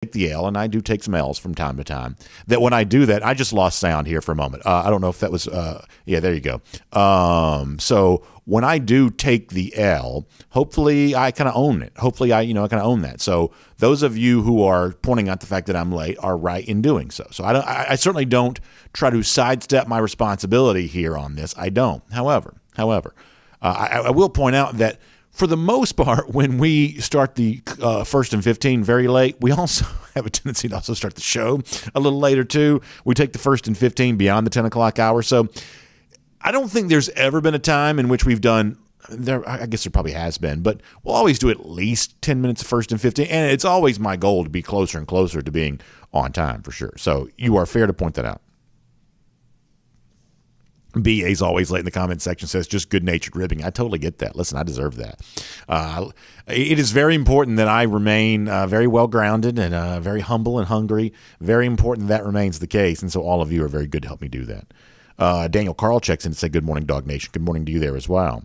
the L, and I do take some L's from time to time, that when I do that, I just lost sound here for a moment. I don't know if that was, yeah, there you go. So when I do take the L, hopefully I kind of own it. Hopefully I kind of own that. So those of you who are pointing out the fact that I'm late are right in doing so. So I certainly don't try to sidestep my responsibility here on this. I don't. However, I will point out that for the most part, when we start the first and 15 very late, we also have a tendency to also start the show a little later too. We take the first and 15 beyond the 10 o'clock hour. So I don't think there's ever been a time in which we've done there. I guess there probably has been, but we'll always do at least 10 minutes of first and 15. And it's always my goal to be closer and closer to being on time for sure. So you are fair to point that out. BA's always late in the comment section, says just good-natured ribbing. I totally get that. Listen, I deserve that. It is very important that I remain very well-grounded and very humble and hungry. Very important that remains the case, and so all of you are very good to help me do that. Daniel Carl checks in to say good morning, Dog Nation. Good morning to you there as well.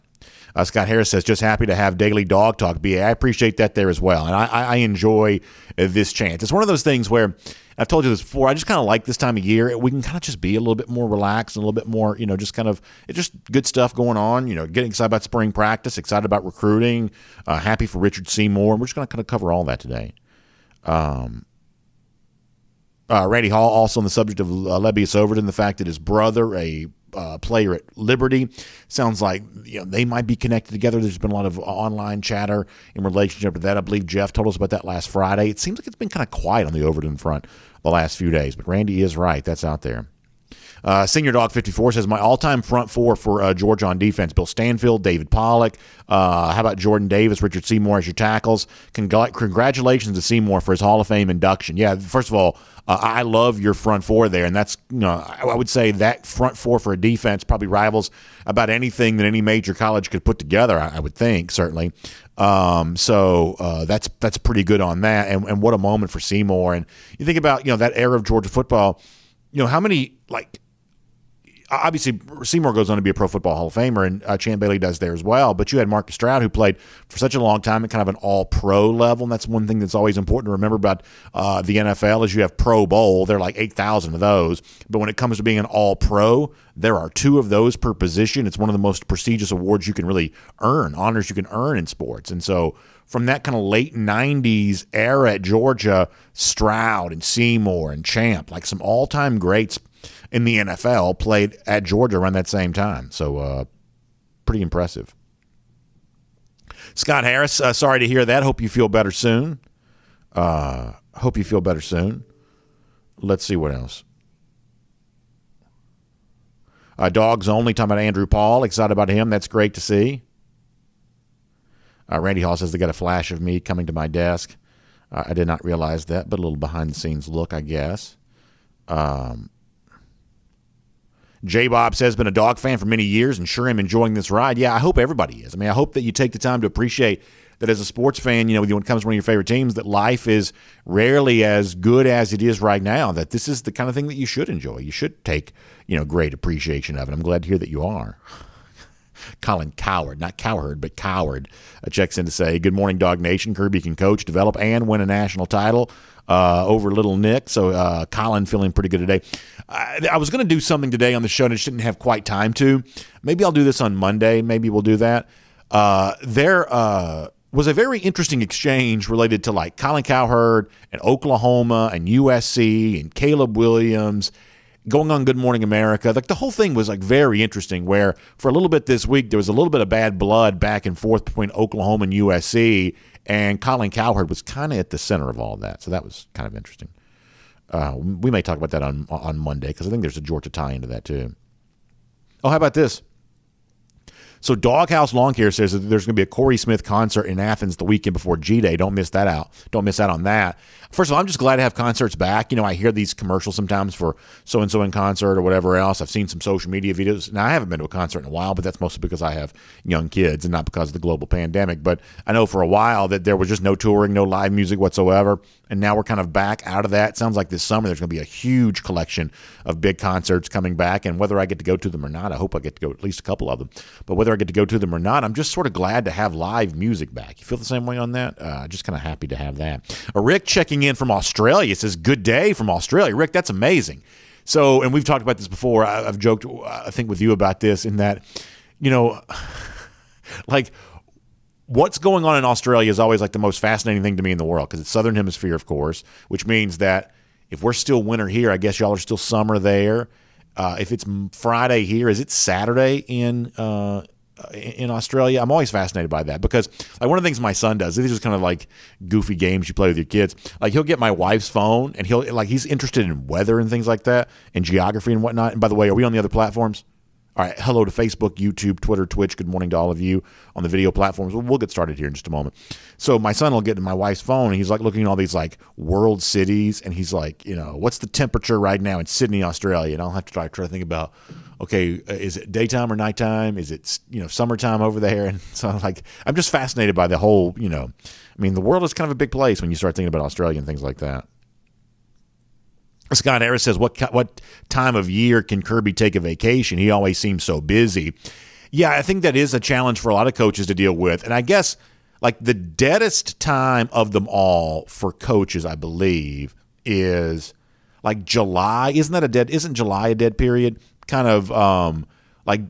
Scott Harris says, just happy to have daily dog talk. BA, I appreciate that there as well, and I enjoy this chance. It's one of those things where, I've told you this before, I just kind of like this time of year. We can kind of just be a little bit more relaxed and a little bit more, just kind of, it's just good stuff going on, getting excited about spring practice, excited about recruiting, happy for Richard Seymour. We're just going to kind of cover all that today. Randy Hall also on the subject of Lebius Overton, the fact that his brother, a player at Liberty, sounds like they might be connected together. There's been a lot of online chatter in relationship to that. I believe Jeff told us about that last Friday. It seems like it's been kind of quiet on the Overton front the last few days, but Randy is right. That's out there. Senior Dog 54 says, my all-time front four for Georgia on defense: Bill Stanfield, David Pollock. How about Jordan Davis, Richard Seymour as your tackles? Congratulations to Seymour for his Hall of Fame induction. Yeah, first of all, I love your front four there, and that's I would say that front four for a defense probably rivals about anything that any major college could put together. I would think, certainly. So that's pretty good on that, and what a moment for Seymour. And you think about that era of Georgia football. How many obviously Seymour goes on to be a Pro Football Hall of Famer, and Champ Bailey does there as well. But you had Marcus Stroud, who played for such a long time at kind of an all-pro level, and that's one thing that's always important to remember about the NFL is you have Pro Bowl. There are like 8,000 of those. But when it comes to being an all-pro, there are 2 of those per position. It's one of the most prestigious awards you can really earn, honors you can earn in sports. And so from that kind of late 90s era at Georgia, Stroud and Seymour and Champ, like some all-time greats in the NFL, played at Georgia around that same time. So pretty impressive. Scott Harris, sorry to hear that. Hope you feel better soon. Let's see what else. Dogs Only, talking about Andrew Paul. Excited about him. That's great to see. Randy Hall says they got a flash of me coming to my desk. I did not realize that, but a little behind-the-scenes look, I guess. J-Bob says, been a dog fan for many years and sure am enjoying this ride. Yeah, I hope everybody is. I mean, I hope that you take the time to appreciate that as a sports fan, when it comes to one of your favorite teams, that life is rarely as good as it is right now, that this is the kind of thing that you should enjoy. You should take, great appreciation of it. I'm glad to hear that you are. Colin Coward, not Cowherd, but Coward, checks in to say, good morning, Dog Nation. Kirby can coach, develop, and win a national title over Little Nick. So Colin feeling pretty good today. I was going to do something today on the show and I just didn't have quite time to. Maybe I'll do this on Monday. Maybe we'll do that. There was a very interesting exchange related to like Colin Cowherd and Oklahoma and USC and Caleb Williams going on Good Morning America. Like the whole thing was like very interesting, where for a little bit this week there was a little bit of bad blood back and forth between Oklahoma and USC, and Colin Cowherd was kind of at the center of all that. So that was kind of interesting. We may talk about that on Monday, because I think there's a Georgia tie into that too. Oh, how about this? So Doghouse Lawn Care says that there's going to be a Corey Smith concert in Athens the weekend before G-Day. Don't miss that out. Don't miss out on that. First of all, I'm just glad to have concerts back. I hear these commercials sometimes for so-and-so in concert or whatever else. I've seen some social media videos. Now, I haven't been to a concert in a while, but that's mostly because I have young kids and not because of the global pandemic. But I know for a while that there was just no touring, no live music whatsoever. And now we're kind of back out of that. It sounds like this summer there's going to be a huge collection of big concerts coming back. And whether I get to go to them or not, I hope I get to go to at least a couple of them. But whether I get to go to them or not, I'm just sort of glad to have live music back. You feel the same way on that? Just kind of happy to have that. Rick checking in from Australia says, good day from Australia. Rick, that's amazing. So, and we've talked about this before. I've joked, I think, with you about this in that, like, what's going on in Australia is always like the most fascinating thing to me in the world because it's Southern Hemisphere, of course, which means that if we're still winter here, I guess y'all are still summer there. If it's Friday here, is it Saturday in Australia? I'm always fascinated by that because like one of the things my son does, these are kind of like goofy games you play with your kids. Like he'll get my wife's phone and he's interested in weather and things like that and geography and whatnot. And by the way, are we on the other platforms? All right, hello to Facebook, YouTube, Twitter, Twitch. Good morning to all of you on the video platforms. We'll get started here in just a moment. So my son will get to my wife's phone, and he's like looking at all these like world cities, and he's like, what's the temperature right now in Sydney, Australia? And I'll have to try to think about, okay, is it daytime or nighttime? Is it summertime over there? And so I'm just fascinated by the whole, the world is kind of a big place when you start thinking about Australia and things like that. Scott Harris says, what time of year can Kirby take a vacation? He always seems so busy. Yeah, I think that is a challenge for a lot of coaches to deal with. And I guess like the deadest time of them all for coaches, I believe, is like July. Isn't July a dead period? Kind of like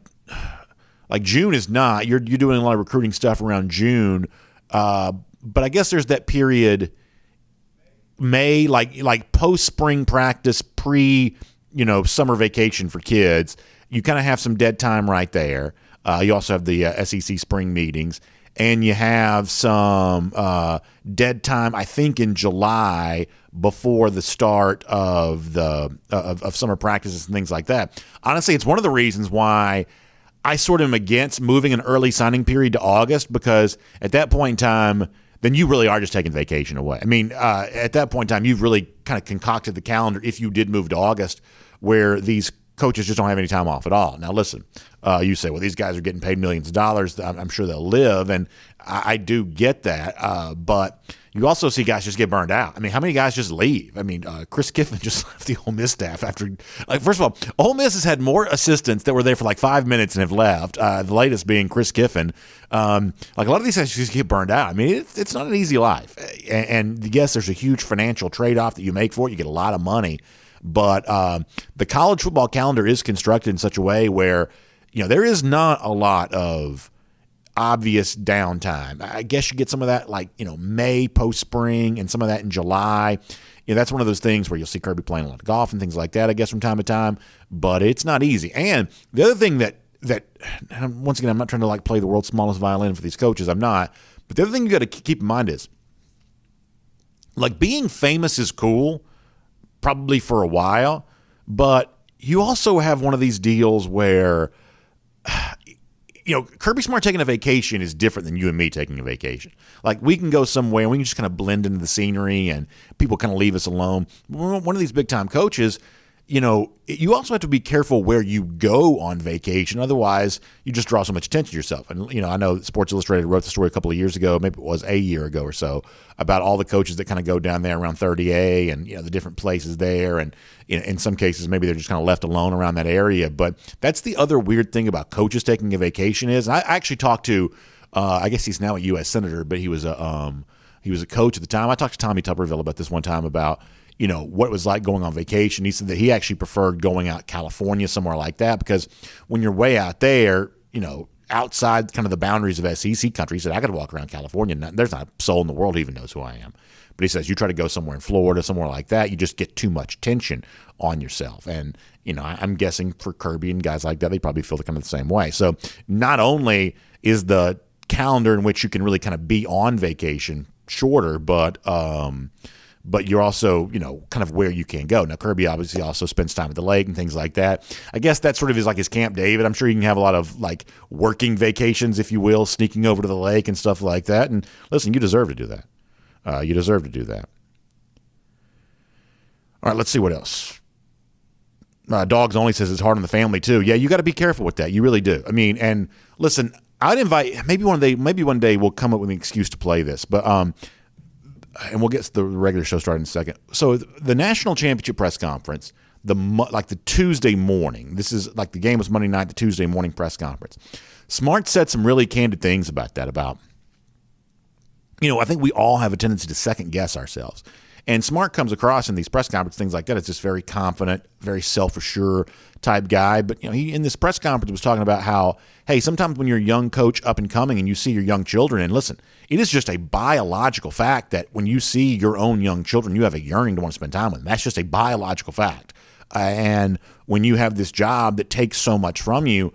June is not. You're doing a lot of recruiting stuff around June. But I guess there's that period May, like post spring practice, pre summer vacation for kids. You kind of have some dead time right there. You also have the SEC spring meetings, and you have some dead time, I think, in July before the start of the of summer practices and things like that. Honestly, it's one of the reasons why I sort of am against moving an early signing period to August, because at that point in time, then you really are just taking vacation away. I mean, at that point in time, you've really kind of concocted the calendar, if you did move to August, where these coaches just don't have any time off at all. Now, listen, you say, well, these guys are getting paid millions of dollars. I'm sure they'll live, and I do get that. But you also see guys just get burned out. I mean, how many guys just leave? I mean, Chris Kiffin just left the Ole Miss staff after, first of all, Ole Miss has had more assistants that were there for like 5 minutes and have left, the latest being Chris Kiffin. A lot of these guys just get burned out. I mean, it's not an easy life. And yes, there's a huge financial trade-off that you make for it. You get a lot of money. But the college football calendar is constructed in such a way where, there is not a lot of obvious downtime. I guess you get some of that May post-spring and some of that in July. That's one of those things where you'll see Kirby playing a lot of golf and things like that, I guess, from time to time. But it's not easy. And the other thing that once again, I'm not trying to play the world's smallest violin for these coaches. I'm not. But the other thing you got to keep in mind is being famous is cool, probably for a while, but you also have one of these deals where Kirby Smart taking a vacation is different than you and me taking a vacation. Like, we can go somewhere and we can just kind of blend into the scenery and people kind of leave us alone. One of these big-time coaches, you also have to be careful where you go on vacation. Otherwise, you just draw so much attention to yourself. And, I know Sports Illustrated wrote the story a couple of years ago, maybe it was a year ago or so, about all the coaches that kind of go down there around 30A and, the different places there. And in some cases, maybe they're just kind of left alone around that area. But that's the other weird thing about coaches taking a vacation is, and I actually talked to, I guess he's now a U.S. Senator, but he was a coach at the time. I talked to Tommy Tuberville about this one time about, what it was like going on vacation. He said that he actually preferred going out California, somewhere like that, because when you're way out there, outside kind of the boundaries of SEC country, he said, I got to walk around California. There's not a soul in the world who even knows who I am. But he says, you try to go somewhere in Florida, somewhere like that, you just get too much tension on yourself. And, I'm guessing for Kirby and guys like that, they probably feel kind of the same way. So not only is the calendar in which you can really kind of be on vacation shorter, but you're also, kind of where you can go. Now, Kirby obviously also spends time at the lake and things like that. I guess that sort of is like his Camp David. I'm sure you can have a lot of working vacations, if you will, sneaking over to the lake and stuff like that. And listen, you deserve to do that. You deserve to do that. All right, let's see what else. Dogs Only says it's hard on the family too. Yeah, you got to be careful with that. You really do. I mean, and listen, I'd invite maybe one day we'll come up with an excuse to play this, but and we'll get the regular show started in a second. So the national championship press conference, the Tuesday morning. This is like the game was Monday night, the Tuesday morning press conference. Smart said some really candid things about that, about, I think we all have a tendency to second guess ourselves. And Smart comes across in these press conferences, things like that, as this very confident, very self-assured type guy. But, he in this press conference was talking about how, hey, sometimes when you're a young coach up and coming and you see your young children, and listen, it is just a biological fact that when you see your own young children, you have a yearning to want to spend time with them. That's just a biological fact. And when you have this job that takes so much from you,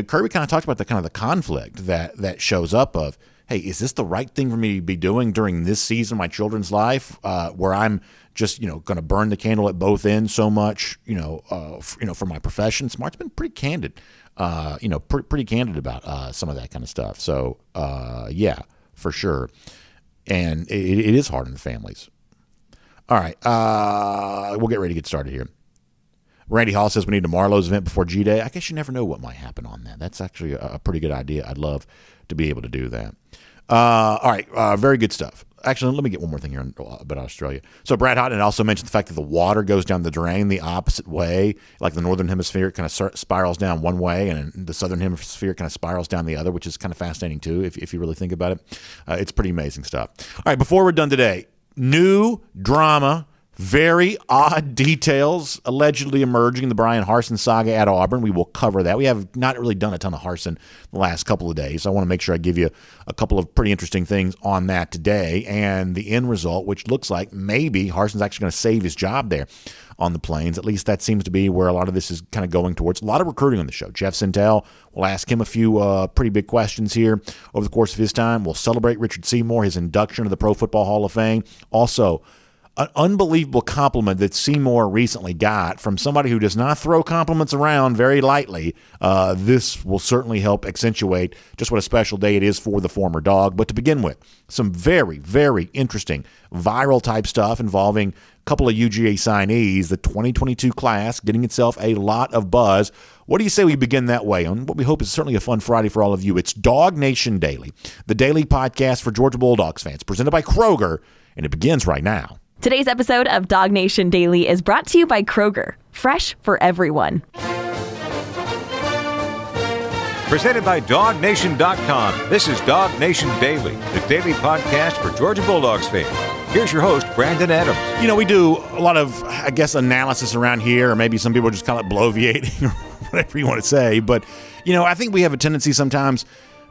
Kirby kind of talked about the conflict that shows up of, hey, is this the right thing for me to be doing during this season of my children's life, where I'm just, going to burn the candle at both ends so much, for my profession? Smart's been pretty candid, pretty candid about some of that kind of stuff. So, yeah, for sure. And it is hard on the families. All right, we'll get ready to get started here. Randy Hall says we need a Marlowe's event before G-Day. I guess you never know what might happen on that. That's actually a pretty good idea. I'd love to be able to do that. All right, very good stuff. Actually, let me get one more thing here about Australia. So Brad Houghton also mentioned the fact that the water goes down the drain the opposite way. Like the northern hemisphere kind of spirals down one way, and the southern hemisphere kind of spirals down the other, which is kind of fascinating too, if you really think about it. It's pretty amazing stuff. All right, before we're done today, new drama. Very odd details allegedly emerging in the Brian Harsin saga at Auburn. We will cover that. We have not really done a ton of Harsin the last couple of days, so I want to make sure I give you a couple of pretty interesting things on that today, and the end result, which looks like maybe Harsin's actually going to save his job there on the Plains. At least that seems to be where a lot of this is kind of going towards. A lot of recruiting on the show. Jeff Sintel will ask him a few pretty big questions here over the course of his time. We'll celebrate Richard Seymour, his induction to the Pro Football Hall of Fame. Also, an unbelievable compliment that Seymour recently got from somebody who does not throw compliments around very lightly. This will certainly help accentuate just what a special day it is for the former Dawg. But to begin with, some very, very interesting viral type stuff involving a couple of UGA signees, the 2022 class getting itself a lot of buzz. What do you say we begin that way on what we hope is certainly a fun Friday for all of you? It's DawgNation Daily, the daily podcast for Georgia Bulldogs fans, presented by Kroger, and it begins right now. Today's episode of DawgNation Daily is brought to you by Kroger, fresh for everyone. Presented by DawgNation.com. This is DawgNation Daily, the daily podcast for Georgia Bulldogs fans. Here's your host, Brandon Adams. We do a lot of, I guess, analysis around here, or maybe some people just call it bloviating or whatever you want to say. But, I think we have a tendency sometimes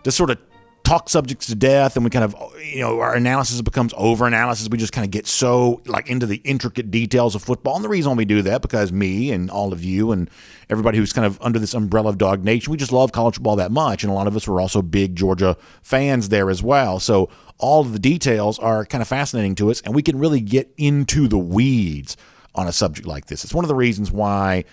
to sort of talk subjects to death, and we kind of, our analysis becomes over-analysis. We just kind of get so, into the intricate details of football. And the reason we do that, because me and all of you and everybody who's kind of under this umbrella of DawgNation, we just love college football that much. And a lot of us were also big Georgia fans there as well. So all of the details are kind of fascinating to us, and we can really get into the weeds on a subject like this. It's one of the reasons why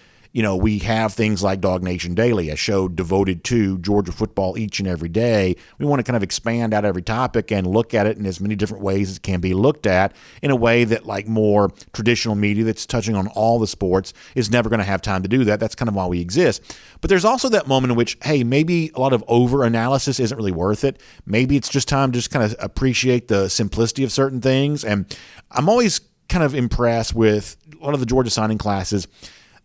we have things like DawgNation Daily, a show devoted to Georgia football each and every day. We want to kind of expand out every topic and look at it in as many different ways as it can be looked at, in a way that more traditional media that's touching on all the sports is never going to have time to do that. That's kind of why we exist. But there's also that moment in which, hey, maybe a lot of over-analysis isn't really worth it. Maybe it's just time to just kind of appreciate the simplicity of certain things. And I'm always kind of impressed with a lot of the Georgia signing classes.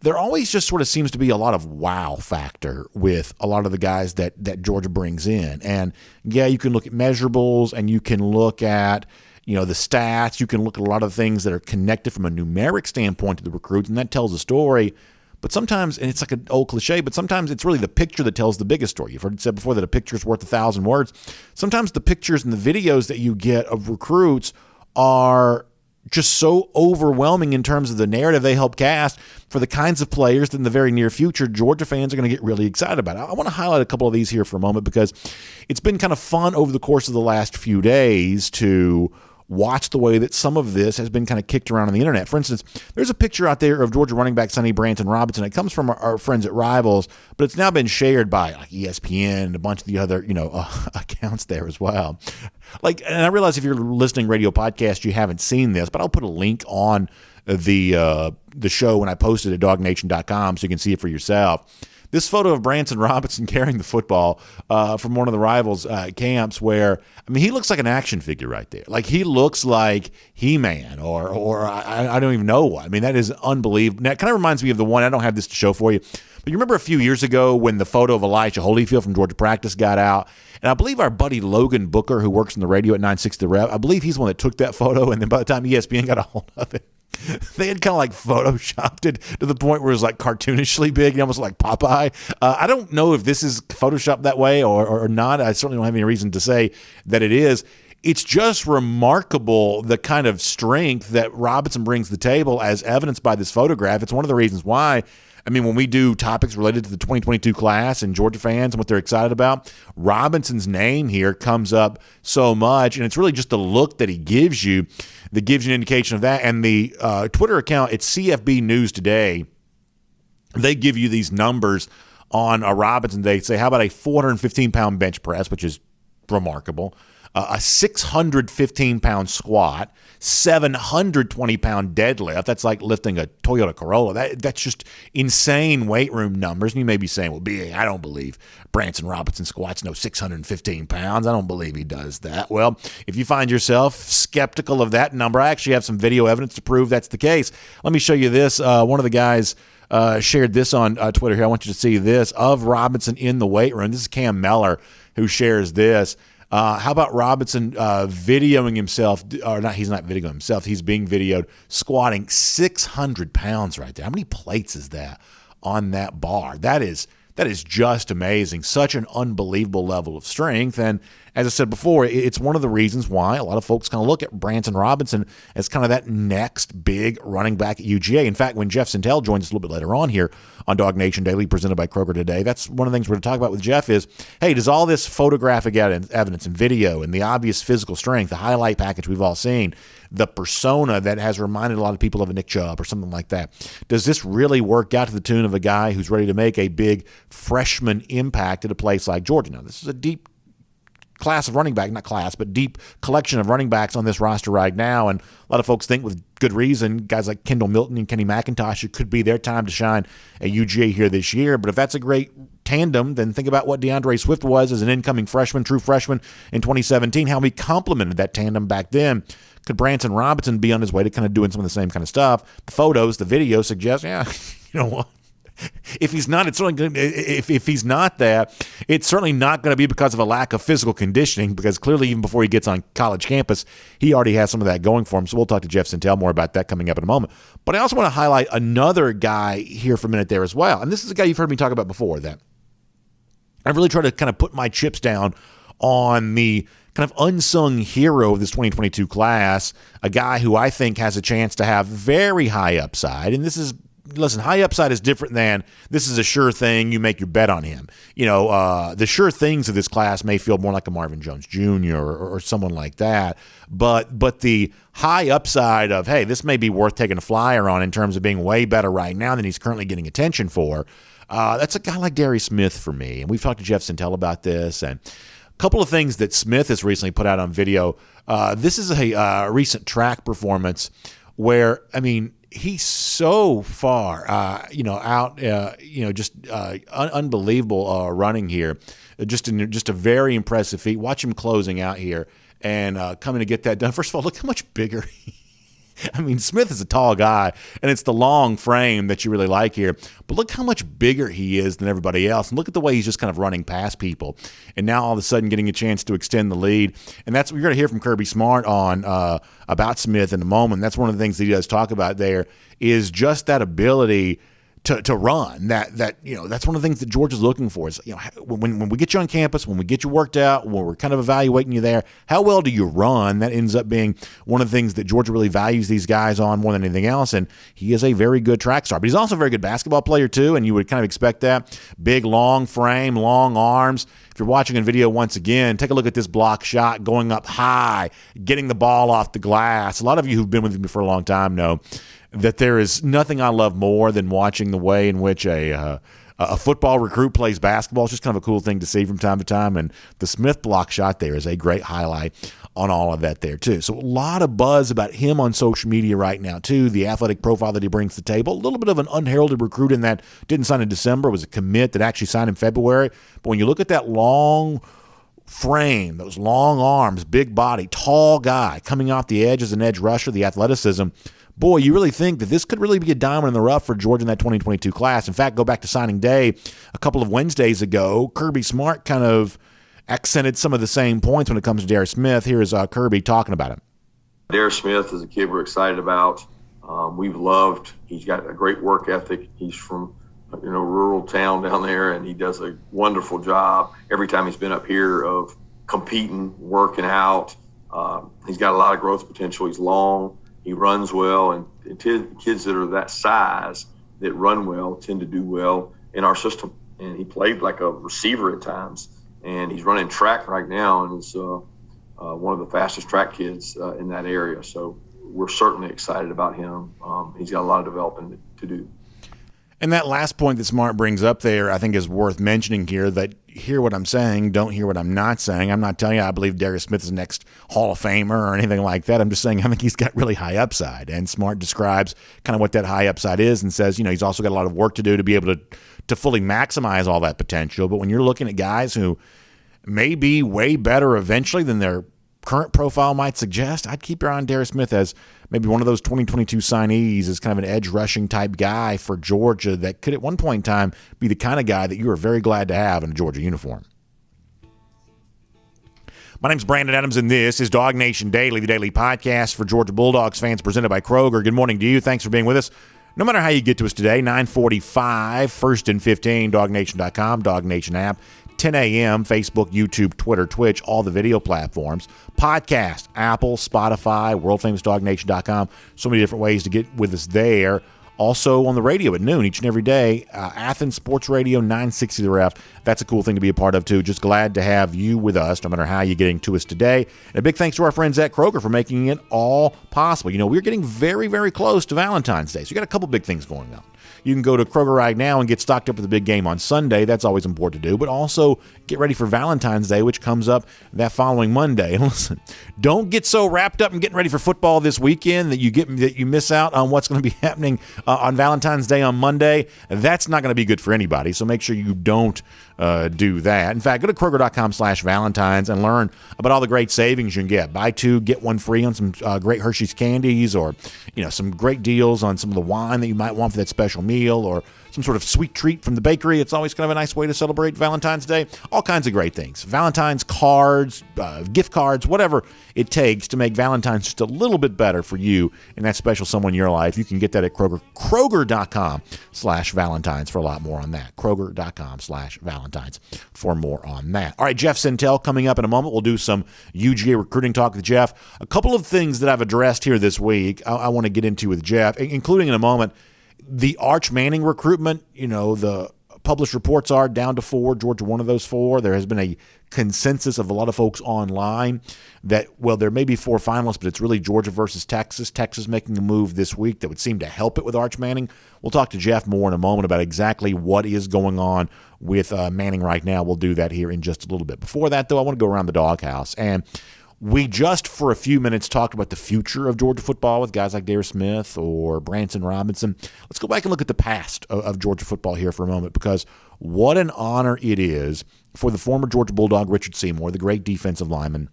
There always just sort of seems to be a lot of wow factor with a lot of the guys that Georgia brings in. And yeah, you can look at measurables, and you can look at, the stats. You can look at a lot of things that are connected from a numeric standpoint to the recruits, and that tells a story. But sometimes, and it's like an old cliche, but sometimes it's really the picture that tells the biggest story. You've heard it said before that a picture's worth 1,000 words. Sometimes the pictures and the videos that you get of recruits are just so overwhelming in terms of the narrative they help cast for the kinds of players that in the very near future Georgia fans are going to get really excited about. I want to highlight a couple of these here for a moment, because it's been kind of fun over the course of the last few days to watch the way that some of this has been kind of kicked around on the internet. For instance, there's a picture out there of Georgia running back Sonny Branton Robinson. It comes from our friends at Rivals, but it's now been shared by ESPN and a bunch of the other, accounts there as well. And I realize if you're listening radio podcast, you haven't seen this, but I'll put a link on the show when I post it at DawgNation.com so you can see it for yourself. this photo of Branson Robinson carrying the football from one of the rivals' camps where, I mean, he looks like an action figure right there. Like, he looks like He-Man or I don't even know what. I mean, that is unbelievable. Now, it kind of reminds me of the one, I don't have this to show for you, but you remember a few years ago when the photo of Elijah Holyfield from Georgia practice got out? And I believe our buddy Logan Booker, who works in the radio at 960 The Rep, I believe he's the one that took that photo, and then by the time ESPN got a hold of it, they had kind of like photoshopped it to the point where it was like cartoonishly big, almost like Popeye. I don't know if this is photoshopped that way or not. I certainly don't have any reason to say that it is. It's just remarkable the kind of strength that Robinson brings to the table as evidenced by this photograph. It's one of the reasons why, I mean, when we do topics related to the 2022 class and Georgia fans and what they're excited about, Robinson's name here comes up so much, and it's really just the look that he gives you that gives you an indication of that. And the Twitter account, it's CFB News Today, they give you these numbers on a Robinson. They say, how about a 415-pound bench press, which is remarkable, a 615-pound squat, 720-pound deadlift. That's like lifting a Toyota Corolla. That's just insane weight room numbers. And you may be saying, well, B.A., I don't believe Branson Robinson squats no 615 pounds. I don't believe he does that. Well, if you find yourself skeptical of that number, I actually have some video evidence to prove that's the case. Let me show you this. One of the guys shared this on Twitter here. I want you to see this of Robinson in the weight room. This is Cam Meller who shares this. How about Robinson videoing himself, or not, he's not videoing himself, he's being videoed squatting 600 pounds right there. How many plates is that on that bar? That is just amazing. Such an unbelievable level of strength. And as I said before, it's one of the reasons why a lot of folks kind of look at Branson Robinson as kind of that next big running back at UGA. In fact, when Jeff Sintel joins us a little bit later on here on DawgNation Daily, presented by Kroger Today, that's one of the things we're going to talk about with Jeff is, hey, does all this photographic evidence and video and the obvious physical strength, the highlight package we've all seen, the persona that has reminded a lot of people of a Nick Chubb or something like that, does this really work out to the tune of a guy who's ready to make a big freshman impact at a place like Georgia? Now, this is a deep class of running back, not class, but deep collection of running backs on this roster right now. And a lot of folks think with good reason, guys like Kendall Milton and Kenny McIntosh, it could be their time to shine at UGA here this year. But if that's a great tandem, then think about what DeAndre Swift was as an incoming freshman, true freshman in 2017, how we complimented that tandem back then. Could Branson Robinson be on his way to kind of doing some of the same kind of stuff? The photos, the video suggest, yeah, you know what? If he's not, it's certainly going to, if he's not that, it's certainly not going to be because of a lack of physical conditioning, because clearly even before he gets on college campus, he already has some of that going for him. So we'll talk to Jeff Sintel more about that coming up in a moment. But I also want to highlight another guy here for a minute there as well. And this is a guy you've heard me talk about before that I've really tried to kind of put my chips down on the kind of unsung hero of this 2022 class, a guy who I think has a chance to have very high upside. And this is, listen, high upside is different than this is a sure thing, you make your bet on him. You know, the sure things of this class may feel more like a Marvin Jones Jr. or someone like that. But the high upside of, hey, this may be worth taking a flyer on in terms of being way better right now than he's currently getting attention for, that's a guy like Daryl Smith for me. And we've talked to Jeff Sintel about this. And a couple of things that Smith has recently put out on video. This is a recent track performance where, I mean, he's so far, out, just unbelievable running here. Just a very impressive feat. Watch him closing out here and coming to get that done. First of all, look how much bigger I mean, Smith is a tall guy, and it's the long frame that you really like here. But look how much bigger he is than everybody else. And look at the way he's just kind of running past people. And now all of a sudden getting a chance to extend the lead. And that's what you're going to hear from Kirby Smart on about Smith in a moment. That's one of the things that he does talk about there is just that ability to run. That's one of the things that Georgia's looking for is, when we get you on campus, when we get you worked out, when we're kind of evaluating you there, how well do you run? That ends up being one of the things that Georgia really values these guys on more than anything else. And he is a very good track star, but he's also a very good basketball player too. And you would kind of expect that. Big, long frame, long arms. If you're watching a video once again, take a look at this block shot going up high, getting the ball off the glass. A lot of you who've been with me for a long time know that there is nothing I love more than watching the way in which a football recruit plays basketball. It's just kind of a cool thing to see from time to time, and the Smith block shot there is a great highlight on all of that there too. So a lot of buzz about him on social media right now too, the athletic profile that he brings to the table. A little bit of an unheralded recruit in that didn't sign in December, was a commit that actually signed in February. But when you look at that long frame, those long arms, big body, tall guy coming off the edge as an edge rusher, the athleticism, boy, you really think that this could really be a diamond in the rough for Georgia in that 2022 class. In fact, go back to signing day a couple of Wednesdays ago, Kirby Smart kind of accented some of the same points when it comes to Daryl Smith. Here's Kirby talking about him. Daryl Smith is a kid we're excited about. We've loved. He's got a great work ethic. He's from rural town down there, and he does a wonderful job every time he's been up here of competing, working out. He's got a lot of growth potential. He's long. He runs well, and kids that are that size that run well tend to do well in our system. And he played like a receiver at times. And he's running track right now, and is one of the fastest track kids in that area. So we're certainly excited about him. He's got a lot of development to do. And that last point that Smart brings up there, I think is worth mentioning here, that hear what I'm saying, don't hear what I'm not saying. I'm not telling you I believe Daryl Smith is the next Hall of Famer or anything like that. I'm just saying I think he's got really high upside. And Smart describes kind of what that high upside is and says, he's also got a lot of work to do to be able to fully maximize all that potential. But when you're looking at guys who may be way better eventually than their current profile might suggest, I'd keep your eye on Daryl Smith as maybe one of those 2022 signees, as kind of an edge rushing type guy for Georgia that could at one point in time be the kind of guy that you are very glad to have in a Georgia uniform. My name's Brandon Adams, and this is DawgNation Daily, the daily podcast for Georgia Bulldogs fans presented by Kroger. Good morning to you. Thanks for being with us. No matter how you get to us today, 9:45, 1st and 15, DawgNation.com, DawgNation app, 10 a.m., Facebook, YouTube, Twitter, Twitch, all the video platforms, podcast, Apple, Spotify, worldfamousDawgNation.com. So many different ways to get with us there. Also on the radio at noon each and every day, Athens Sports Radio 960 The Ref. That's a cool thing to be a part of, too. Just glad to have you with us, no matter how you're getting to us today. And a big thanks to our friends at Kroger for making it all possible. We're getting very, very close to Valentine's Day, so we got a couple big things going on. You can go to Kroger right now and get stocked up for the big game on Sunday. That's always important to do. But also get ready for Valentine's Day, which comes up that following Monday. And listen, don't get so wrapped up in getting ready for football this weekend that you miss out on what's going to be happening on Valentine's Day on Monday. That's not going to be good for anybody. So make sure you don't do that. In fact, go to Kroger.com/Valentines and learn about all the great savings you can get. Buy two, get one free on some great Hershey's candies, or some great deals on some of the wine that you might want for that special meal, or some sort of sweet treat from the bakery. It's always kind of a nice way to celebrate Valentine's Day. All kinds of great things. Valentine's cards, gift cards, whatever it takes to make Valentine's just a little bit better for you and that special someone in your life. You can get that at Kroger. Kroger.com/Valentines for a lot more on that. Kroger.com/Valentines for more on that. All right, Jeff Sintel coming up in a moment. We'll do some UGA recruiting talk with Jeff. A couple of things that I've addressed here this week I want to get into with Jeff, including in a moment the Arch Manning recruitment. The published reports are down to 4. Georgia, one of those 4. There has been a consensus of a lot of folks online that, there may be 4 finalists, but it's really Georgia versus Texas. Texas making a move this week that would seem to help it with Arch Manning. We'll talk to Jeff more in a moment about exactly what is going on with Manning right now. We'll do that here in just a little bit. Before that, though, I want to go around the doghouse. And we just, for a few minutes, talked about the future of Georgia football with guys like Daryl Smith or Branson Robinson. Let's go back and look at the past of Georgia football here for a moment, because what an honor it is for the former Georgia Bulldog Richard Seymour, the great defensive lineman,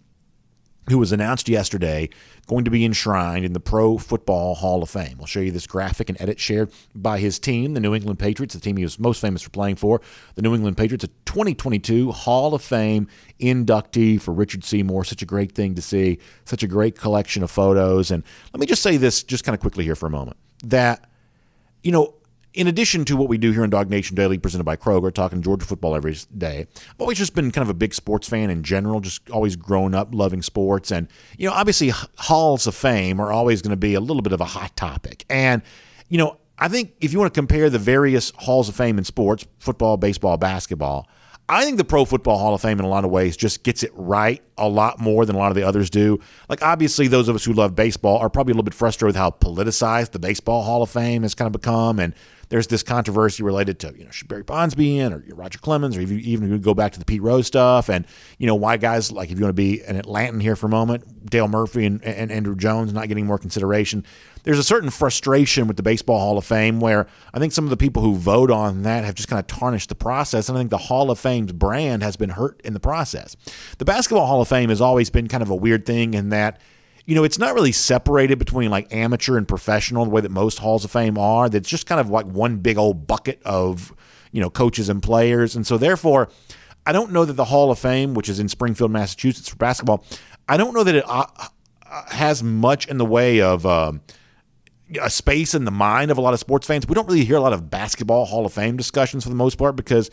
who was announced yesterday going to be enshrined in the Pro Football Hall of Fame. We'll show you this graphic and edit shared by his team, the New England Patriots, the team he was most famous for playing for. The New England Patriots, a 2022 Hall of Fame inductee for Richard Seymour. Such a great thing to see, such a great collection of photos. And let me just say this just kind of quickly here for a moment, that, in addition to what we do here on DawgNation Daily, presented by Kroger, talking Georgia football every day, I've always just been kind of a big sports fan in general, just always grown up loving sports. And, obviously halls of fame are always going to be a little bit of a hot topic. And, I think if you want to compare the various halls of fame in sports, football, baseball, basketball, I think the Pro Football Hall of Fame in a lot of ways just gets it right a lot more than a lot of the others do. Like, obviously, those of us who love baseball are probably a little bit frustrated with how politicized the Baseball Hall of Fame has kind of become, and there's this controversy related to, should Barry Bonds be in, or Roger Clemens, or even if you go back to the Pete Rose stuff, and, why guys, like if you want to be an Atlantan here for a moment, Dale Murphy and Andrew Jones not getting more consideration. There's a certain frustration with the Baseball Hall of Fame where I think some of the people who vote on that have just kind of tarnished the process, and I think the Hall of Fame's brand has been hurt in the process. The Basketball Hall of Fame has always been kind of a weird thing in that it's not really separated between like amateur and professional the way that most halls of fame are. That's just kind of like one big old bucket of, coaches and players. And so therefore, I don't know that the Hall of Fame, which is in Springfield, Massachusetts for basketball, I don't know that it has much in the way of a space in the mind of a lot of sports fans. We don't really hear a lot of basketball Hall of Fame discussions for the most part because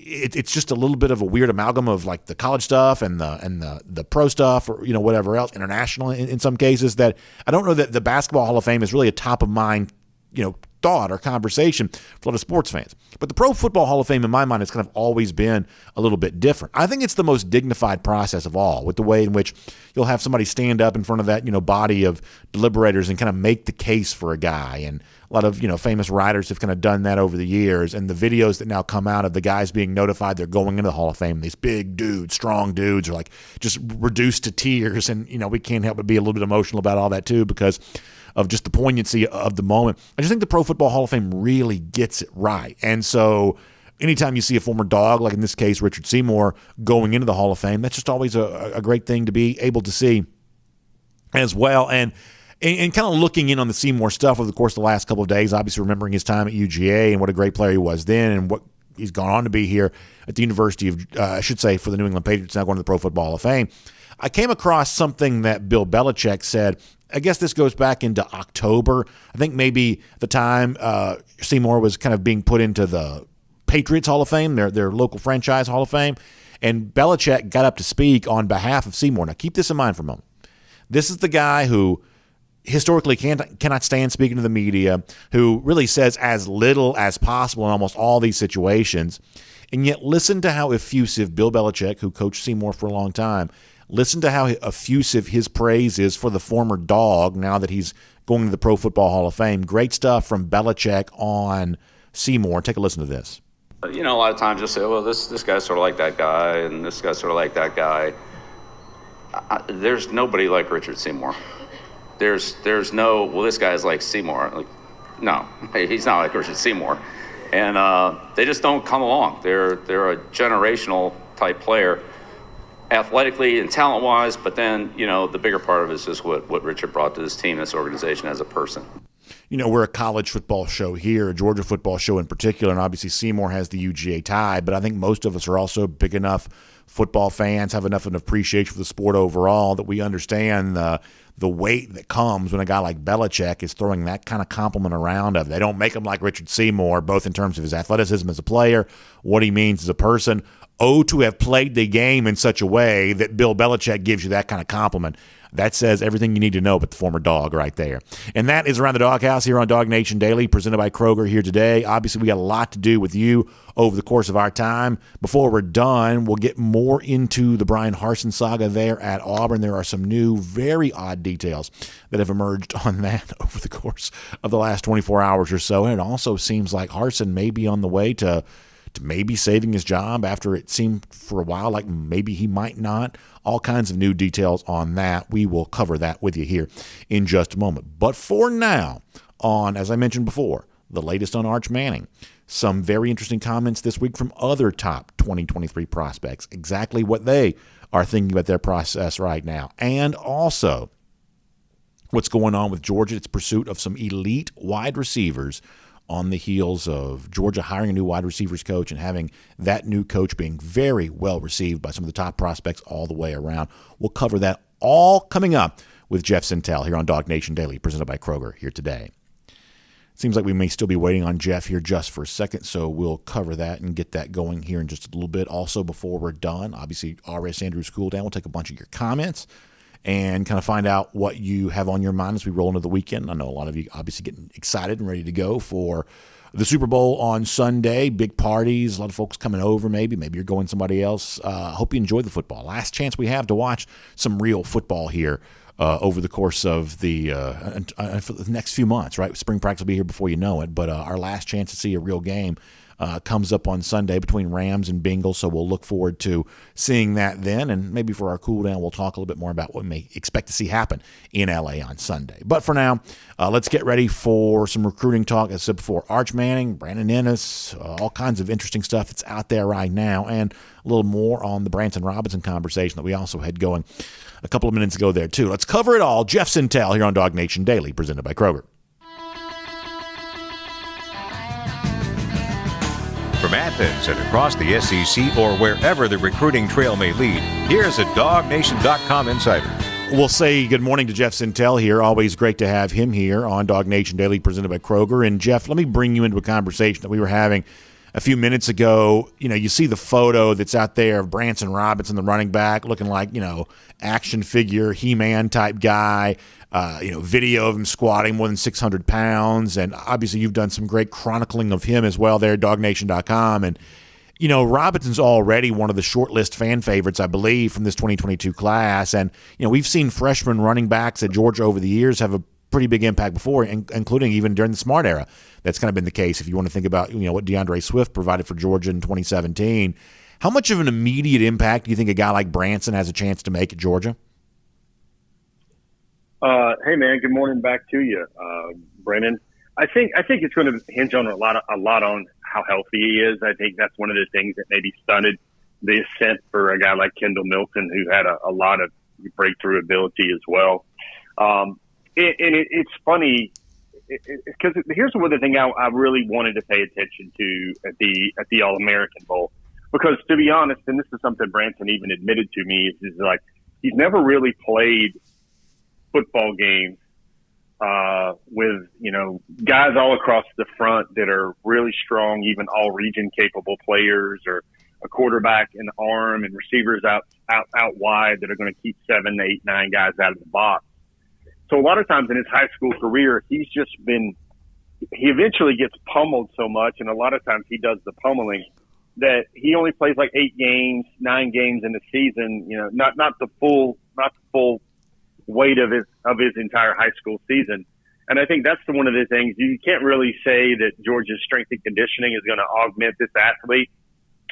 it's just a little bit of a weird amalgam of like the college stuff and the pro stuff, or whatever else, international in some cases, that I don't know that the Basketball Hall of Fame is really a top of mind thought or conversation for a lot of sports fans. But the Pro Football Hall of Fame, in my mind, has kind of always been a little bit different. I think it's the most dignified process of all, with the way in which you'll have somebody stand up in front of that body of deliberators and kind of make the case for a guy. And a lot of famous writers have kind of done that over the years. And the videos that now come out of the guys being notified they're going into the Hall of Fame, these big dudes, strong dudes, are like just reduced to tears. And we can't help but be a little bit emotional about all that too, because of just the poignancy of the moment. I just think the Pro Football Hall of Fame really gets it right. And so anytime you see a former Dog, like in this case Richard Seymour, going into the Hall of Fame, that's just always a great thing to be able to see as well. And kind of looking in on the Seymour stuff over the course of the last couple of days, obviously remembering his time at UGA and what a great player he was then, and what he's gone on to be here at the University of, I should say, for the New England Patriots, now going to the Pro Football Hall of Fame. I came across something that Bill Belichick said. I guess this goes back into October. I think maybe the time Seymour was kind of being put into the Patriots Hall of Fame, their local franchise Hall of Fame, and Belichick got up to speak on behalf of Seymour. Now, keep this in mind for a moment. This is the guy who historically cannot stand speaking to the media, who really says as little as possible in almost all these situations, and yet listen to how effusive Bill Belichick, who coached Seymour for a long time, listen to how effusive his praise is for the former Dog now that he's going to the Pro Football Hall of Fame. Great stuff from Belichick on Seymour. Take a listen to this. A lot of times you'll say, well, this guy's sort of like that guy, and this guy's sort of like that guy. There's nobody like Richard Seymour. There's no, well, this guy's like Seymour. Like, no, he's not like Richard Seymour. And they just don't come along. They're a generational type player, athletically and talent-wise, but then, the bigger part of it is just what Richard brought to this team, this organization as a person. We're a college football show here, a Georgia football show in particular, and obviously Seymour has the UGA tie, but I think most of us are also big enough football fans, have enough of an appreciation for the sport overall that we understand the weight that comes when a guy like Belichick is throwing that kind of compliment around of. They don't make him like Richard Seymour, both in terms of his athleticism as a player, what he means as a person. To have played the game in such a way that Bill Belichick gives you that kind of compliment. That says everything you need to know about the former Dog right there. And that is Around the Doghouse here on DawgNation Daily, presented by Kroger here today. Obviously, we got a lot to do with you over the course of our time. Before we're done, we'll get more into the Brian Harsin saga there at Auburn. There are some new, very odd details that have emerged on that over the course of the last 24 hours or so. And it also seems like Harsin may be on the way to maybe saving his job after it seemed for a while like maybe he might not. All kinds of new details on that. We will cover that with you here in just a moment. But for now, on, as I mentioned before, the latest on Arch Manning, some very interesting comments this week from other top 2023 prospects, exactly what they are thinking about their process right now. And also what's going on with Georgia, its pursuit of some elite wide receivers on the heels of Georgia hiring a new wide receivers coach and having that new coach being very well received by some of the top prospects all the way around. We'll cover that all coming up with Jeff Sintel here on DawgNation Daily, presented by Kroger here today. Seems like we may still be waiting on Jeff here just for a second, so we'll cover that and get that going here in just a little bit. Also, before we're done, obviously, R.S. Andrews Cool Down. We'll take a bunch of your comments and kind of find out what you have on your mind as we roll into the weekend. I know a lot of you obviously getting excited and ready to go for the Super Bowl on Sunday, big parties, a lot of folks coming over maybe you're going somebody else. Hope you enjoy the football. Last chance we have to watch some real football here over the course of for the next few months, right? Spring practice will be here before you know it, but our last chance to see a real game comes up on Sunday between Rams and Bengals, so we'll look forward to seeing that then, and maybe for our cool down, we'll talk a little bit more about what we may expect to see happen in LA on Sunday. But for now, let's get ready for some recruiting talk. As I said before, Arch Manning, Brandon Ennis, all kinds of interesting stuff that's out there right now, and a little more on the Branson Robinson conversation that we also had going a couple of minutes ago there too. Let's cover it all. Jeff Sintel here on DawgNation Daily, presented by Kroger. From Athens and across the SEC or wherever the recruiting trail may lead, here's a DawgNation.com insider. We'll say good morning to Jeff Sintel here. Always great to have him here on DawgNation Daily, presented by Kroger. And Jeff, let me bring you into a conversation that we were having a few minutes ago. You see the photo that's out there of Branson Robinson, the running back, looking like, action figure, He-Man type guy. Video of him squatting more than 600 pounds. And obviously you've done some great chronicling of him as well there at DawgNation.com. And, Robinson's already one of the short-list fan favorites, I believe, from this 2022 class. And, we've seen freshman running backs at Georgia over the years have a pretty big impact before, including even during the Smart era. That's kind of been the case if you want to think about, what DeAndre Swift provided for Georgia in 2017. How much of an immediate impact do you think a guy like Branson has a chance to make at Georgia? Hey man, good morning back to you, Brennan. I think it's going to hinge on a lot on how healthy he is. I think that's one of the things that maybe stunted the ascent for a guy like Kendall Milton, who had a lot of breakthrough ability as well. It's funny because here's one of the things I really wanted to pay attention to at the All-American Bowl, because to be honest, and this is something Branson even admitted to me, is like he's never really played football games with guys all across the front that are really strong, even all region capable players, or a quarterback and arm and receivers out wide that are going to keep 7, 8, 9 guys out of the box. So a lot of times in his high school career, he eventually gets pummeled so much, and a lot of times he does the pummeling, that he only plays like 8 games, 9 games in the season. Not the full weight of his entire high school season. And I think that's one of the things. You can't really say that Georgia's strength and conditioning is going to augment this athlete.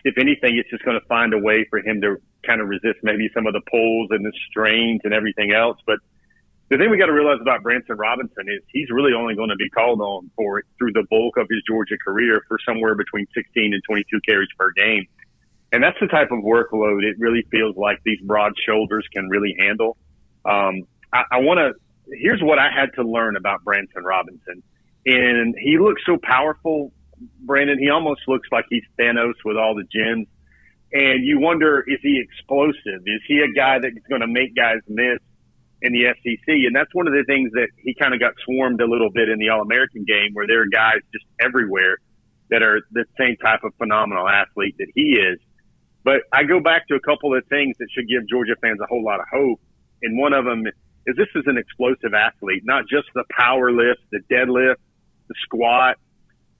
If anything, it's just going to find a way for him to kind of resist maybe some of the pulls and the strains and everything else. But the thing we got to realize about Branson Robinson is he's really only going to be called on for it through the bulk of his Georgia career for somewhere between 16 and 22 carries per game. And that's the type of workload it really feels like these broad shoulders can really handle. Here's what I had to learn about Branson Robinson. And he looks so powerful, Brandon. He almost looks like he's Thanos with all the gems. And you wonder, is he explosive? Is he a guy that's going to make guys miss in the SEC? And that's one of the things that he kind of got swarmed a little bit in the All-American game, where there are guys just everywhere that are the same type of phenomenal athlete that he is. But I go back to a couple of things that should give Georgia fans a whole lot of hope. And one of them is this is an explosive athlete, not just the power lift, the deadlift, the squat,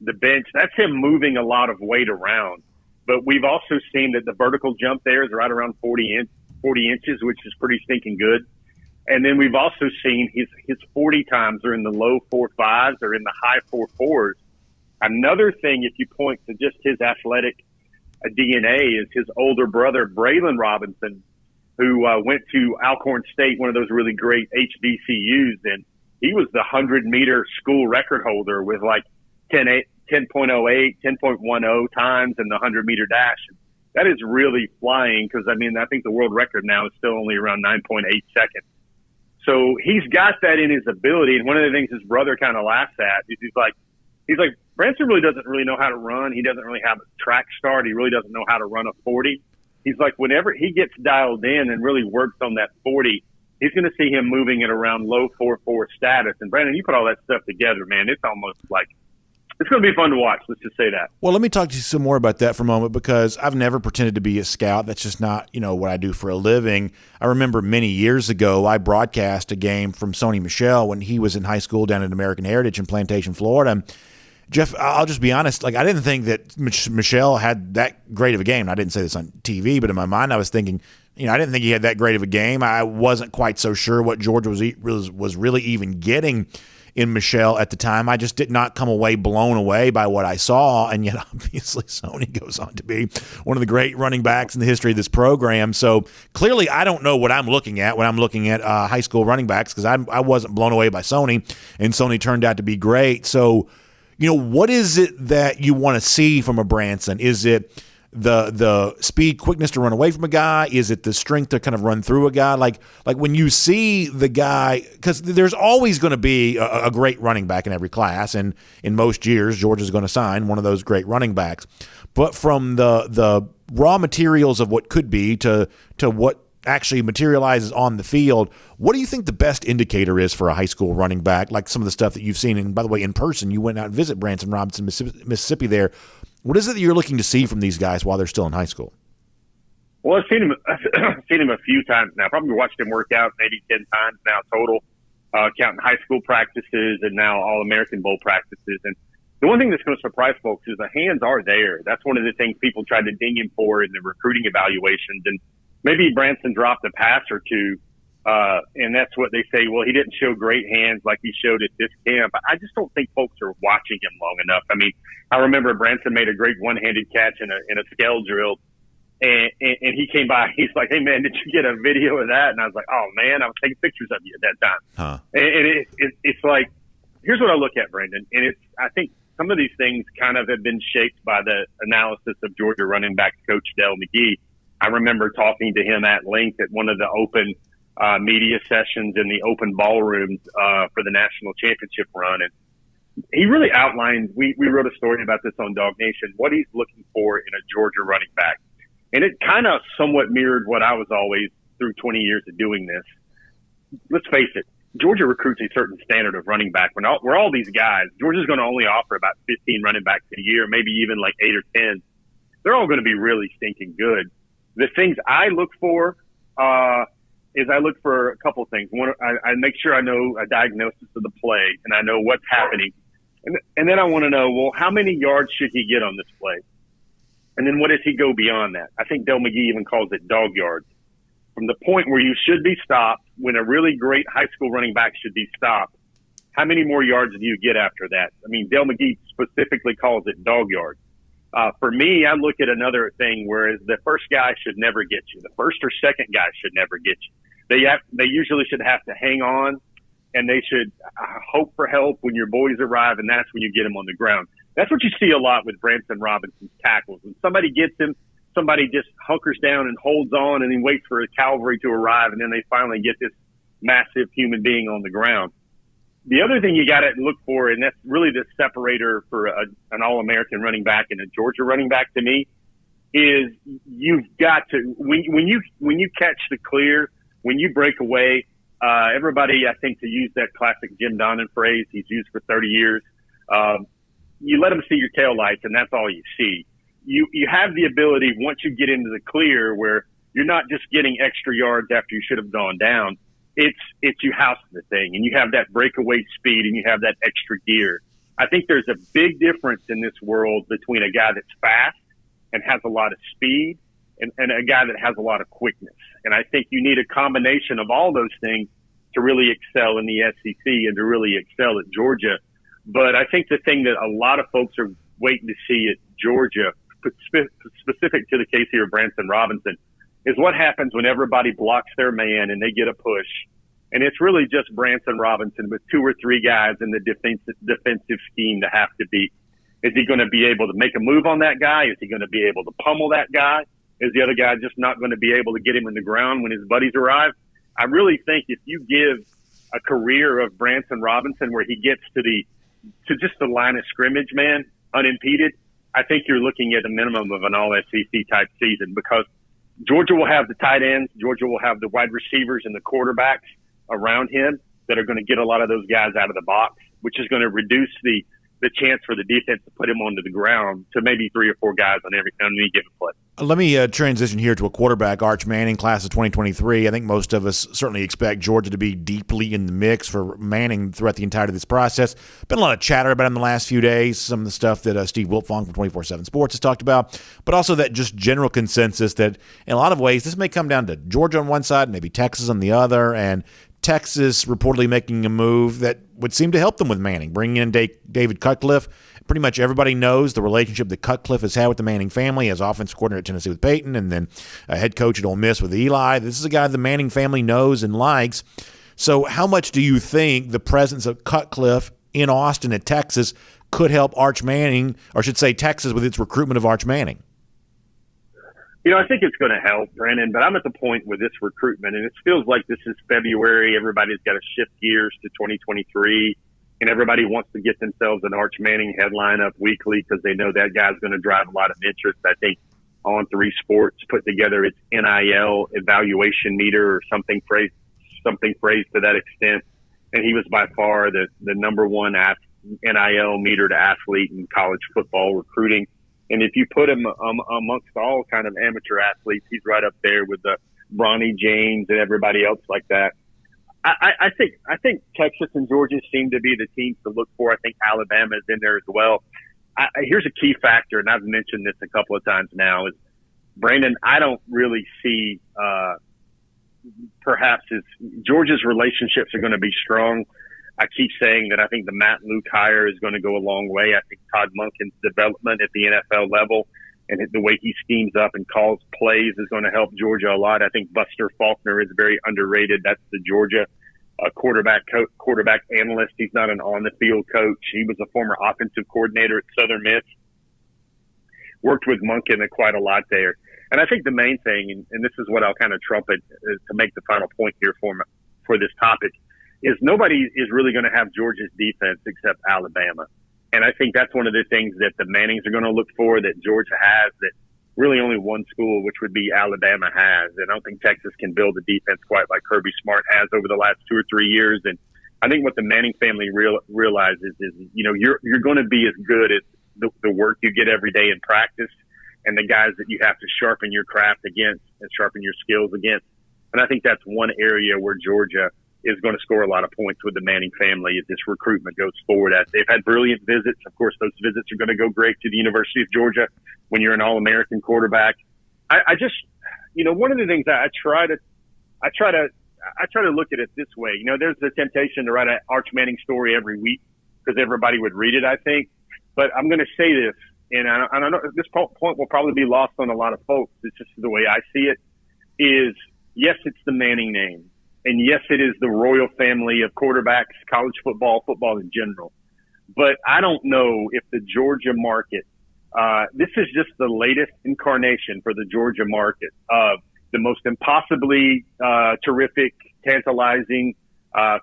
the bench. That's him moving a lot of weight around. But we've also seen that the vertical jump there is right around 40 inches, which is pretty stinking good. And then we've also seen his 40 times are in the low 4.5s or in the high 4.4s. Another thing, if you point to just his athletic DNA, is his older brother, Braylon Robinson, who went to Alcorn State, one of those really great HBCUs, and he was the 100-meter school record holder with like 10.08, 10.10 times in the 100-meter dash. That is really flying, because, I think the world record now is still only around 9.8 seconds. So he's got that in his ability, and one of the things his brother kind of laughs at is he's like, Branson really doesn't really know how to run. He doesn't really have a track start. He really doesn't know how to run a 40. He's like, whenever he gets dialed in and really works on that 40, he's going to see him moving at around low 4.4 status. And Brandon, you put all that stuff together, man, it's almost like it's going to be fun to watch. Let's just say that. Well, let me talk to you some more about that for a moment, because I've never pretended to be a scout. That's just not, what I do for a living. I remember many years ago, I broadcast a game from Sony Michel when he was in high school down at American Heritage in Plantation, Florida. Jeff, I'll just be honest. Like, I didn't think that Michelle had that great of a game. I didn't say this on TV, but in my mind, I was thinking, I didn't think he had that great of a game. I wasn't quite so sure what Georgia was really even getting in Michelle at the time. I just did not come away blown away by what I saw, and yet obviously Sony goes on to be one of the great running backs in the history of this program. So clearly I don't know what I'm looking at when I'm looking at high school running backs, because I wasn't blown away by Sony, and Sony turned out to be great. So, what is it that you want to see from a Branson? Is it the speed, quickness to run away from a guy? Is it the strength to kind of run through a guy? Like when you see the guy, because there's always going to be a great running back in every class, and in most years Georgia's going to sign one of those great running backs. But from the raw materials of what could be to what actually materializes on the field, what do you think the best indicator is for a high school running back? Like some of the stuff that you've seen, and by the way, in person, you went out and visit Branson Robinson, Mississippi there. What is it that you're looking to see from these guys while they're still in high school? Well, I've seen him a few times now. Probably watched him work out maybe 10 times now total, counting high school practices and now All-American Bowl practices. And the one thing that's going to surprise folks is the hands are there. That's one of the things people tried to ding him for in the recruiting evaluations. And maybe Branson dropped a pass or two, and that's what they say. Well, he didn't show great hands like he showed at this camp. I just don't think folks are watching him long enough. I mean, I remember Branson made a great one-handed catch in a scale drill, and he came by. He's like, "Hey man, did you get a video of that?" And I was like, "Oh man, I was taking pictures of you at that time." Huh. And it's like, here's what I look at, Brandon, and I think some of these things kind of have been shaped by the analysis of Georgia running back coach Daryl McGee. I remember talking to him at length at one of the open media sessions in the open ballrooms for the national championship run. And he really outlined, we wrote a story about this on DawgNation, what he's looking for in a Georgia running back. And it kind of somewhat mirrored what I was always through 20 years of doing this. Let's face it, Georgia recruits a certain standard of running back. We're all these guys. Georgia's going to only offer about 15 running backs a year, maybe even like 8 or 10. They're all going to be really stinking good. The things I look for is I look for a couple of things. One, I make sure I know a diagnosis of the play and I know what's happening. And then I want to know, well, how many yards should he get on this play? And then what does he go beyond that? I think Del McGee even calls it dog yards. From the point where you should be stopped, when a really great high school running back should be stopped, how many more yards do you get after that? I mean, Del McGee specifically calls it dog yards. For me, I look at another thing, whereas the first guy should never get you. The first or second guy should never get you. They usually should have to hang on, and they should hope for help when your boys arrive, and that's when you get them on the ground. That's what you see a lot with Branson Robinson's tackles. When somebody gets him, somebody just hunkers down and holds on and then waits for a cavalry to arrive, and then they finally get this massive human being on the ground. The other thing you got to look for, and that's really the separator for an All-American running back and a Georgia running back to me, is you've got to, when you catch the clear, when you break away, everybody, I think, to use that classic Jim Donnan phrase he's used for 30 years, you let them see your tail lights, and that's all you see. You have the ability, once you get into the clear, where you're not just getting extra yards after you should have gone down. It's you house the thing, and you have that breakaway speed, and you have that extra gear. I think there's a big difference in this world between a guy that's fast and has a lot of speed and a guy that has a lot of quickness. And I think you need a combination of all those things to really excel in the SEC and to really excel at Georgia. But I think the thing that a lot of folks are waiting to see at Georgia, specific to the case here of Branson Robinson, is what happens when everybody blocks their man and they get a push. And it's really just Branson Robinson with 2 or 3 guys in the defensive scheme to have to beat. Is he going to be able to make a move on that guy? Is he going to be able to pummel that guy? Is the other guy just not going to be able to get him in the ground when his buddies arrive? I really think if you give a career of Branson Robinson where he gets to just the line of scrimmage, man, unimpeded, I think you're looking at a minimum of an all-SEC type season, because Georgia will have the tight ends, Georgia will have the wide receivers and the quarterbacks around him that are going to get a lot of those guys out of the box, which is going to reduce the the chance for the defense to put him onto the ground to maybe 3 or 4 guys on any given play. Let me transition here to a quarterback, Arch Manning, class of 2023. I think most of us certainly expect Georgia to be deeply in the mix for Manning throughout the entirety of this process. Been a lot of chatter about him the last few days, some of the stuff that Steve Wiltfong from 24/7 Sports has talked about, but also that just general consensus that in a lot of ways this may come down to Georgia on one side, maybe Texas on the other, and Texas reportedly making a move that would seem to help them with Manning, bringing in David Cutcliffe. Pretty much everybody knows the relationship that Cutcliffe has had with the Manning family as offensive coordinator at Tennessee with Peyton and then a head coach at Ole Miss with Eli. This is a guy the Manning family knows and likes. So how much do you think the presence of Cutcliffe in Austin at Texas could help Arch Manning, or I should say Texas, with its recruitment of Arch Manning? I think it's going to help, Brandon, but I'm at the point with this recruitment, and it feels like this is February. Everybody's got to shift gears to 2023, and everybody wants to get themselves an Arch Manning headline up weekly because they know that guy's going to drive a lot of interest. I think On 3 Sports put together its NIL evaluation meter or something phrased to that extent, and he was by far the number one NIL metered athlete in college football recruiting. And if you put him amongst all kind of amateur athletes, he's right up there with the Bronny James and everybody else like that. I think Texas and Georgia seem to be the teams to look for. I think Alabama is in there as well. Here's a key factor, and I've mentioned this a couple of times now, is Brandon, I don't really see perhaps Georgia's relationships are going to be strong. I keep saying that I think the Matt Luke hire is going to go a long way. I think Todd Monken's development at the NFL level and the way he schemes up and calls plays is going to help Georgia a lot. I think Buster Faulkner is very underrated. That's the Georgia quarterback analyst. He's not an on-the-field coach. He was a former offensive coordinator at Southern Miss. Worked with Monken quite a lot there. And I think the main thing, and this is what I'll kind of trumpet to make the final point here for this topic, is nobody is really going to have Georgia's defense except Alabama. And I think that's one of the things that the Mannings are going to look for that Georgia has that really only one school, which would be Alabama, has. And I don't think Texas can build a defense quite like Kirby Smart has over the last 2 or 3 years. And I think what the Manning family realizes is, you're going to be as good as the work you get every day in practice and the guys that you have to sharpen your craft against and sharpen your skills against. And I think that's one area where Georgia is going to score a lot of points with the Manning family as this recruitment goes forward. They've had brilliant visits. Of course, those visits are going to go great to the University of Georgia when you're an All-American quarterback. I just, one of the things I try to look at it this way. There's the temptation to write an Arch Manning story every week because everybody would read it, I think. But I'm going to say this, and I know this point will probably be lost on a lot of folks. It's just the way I see it is, yes, it's the Manning name. And yes, it is the royal family of quarterbacks, college football in general. But I don't know if the Georgia market, this is just the latest incarnation for the Georgia market of the most impossibly terrific, tantalizing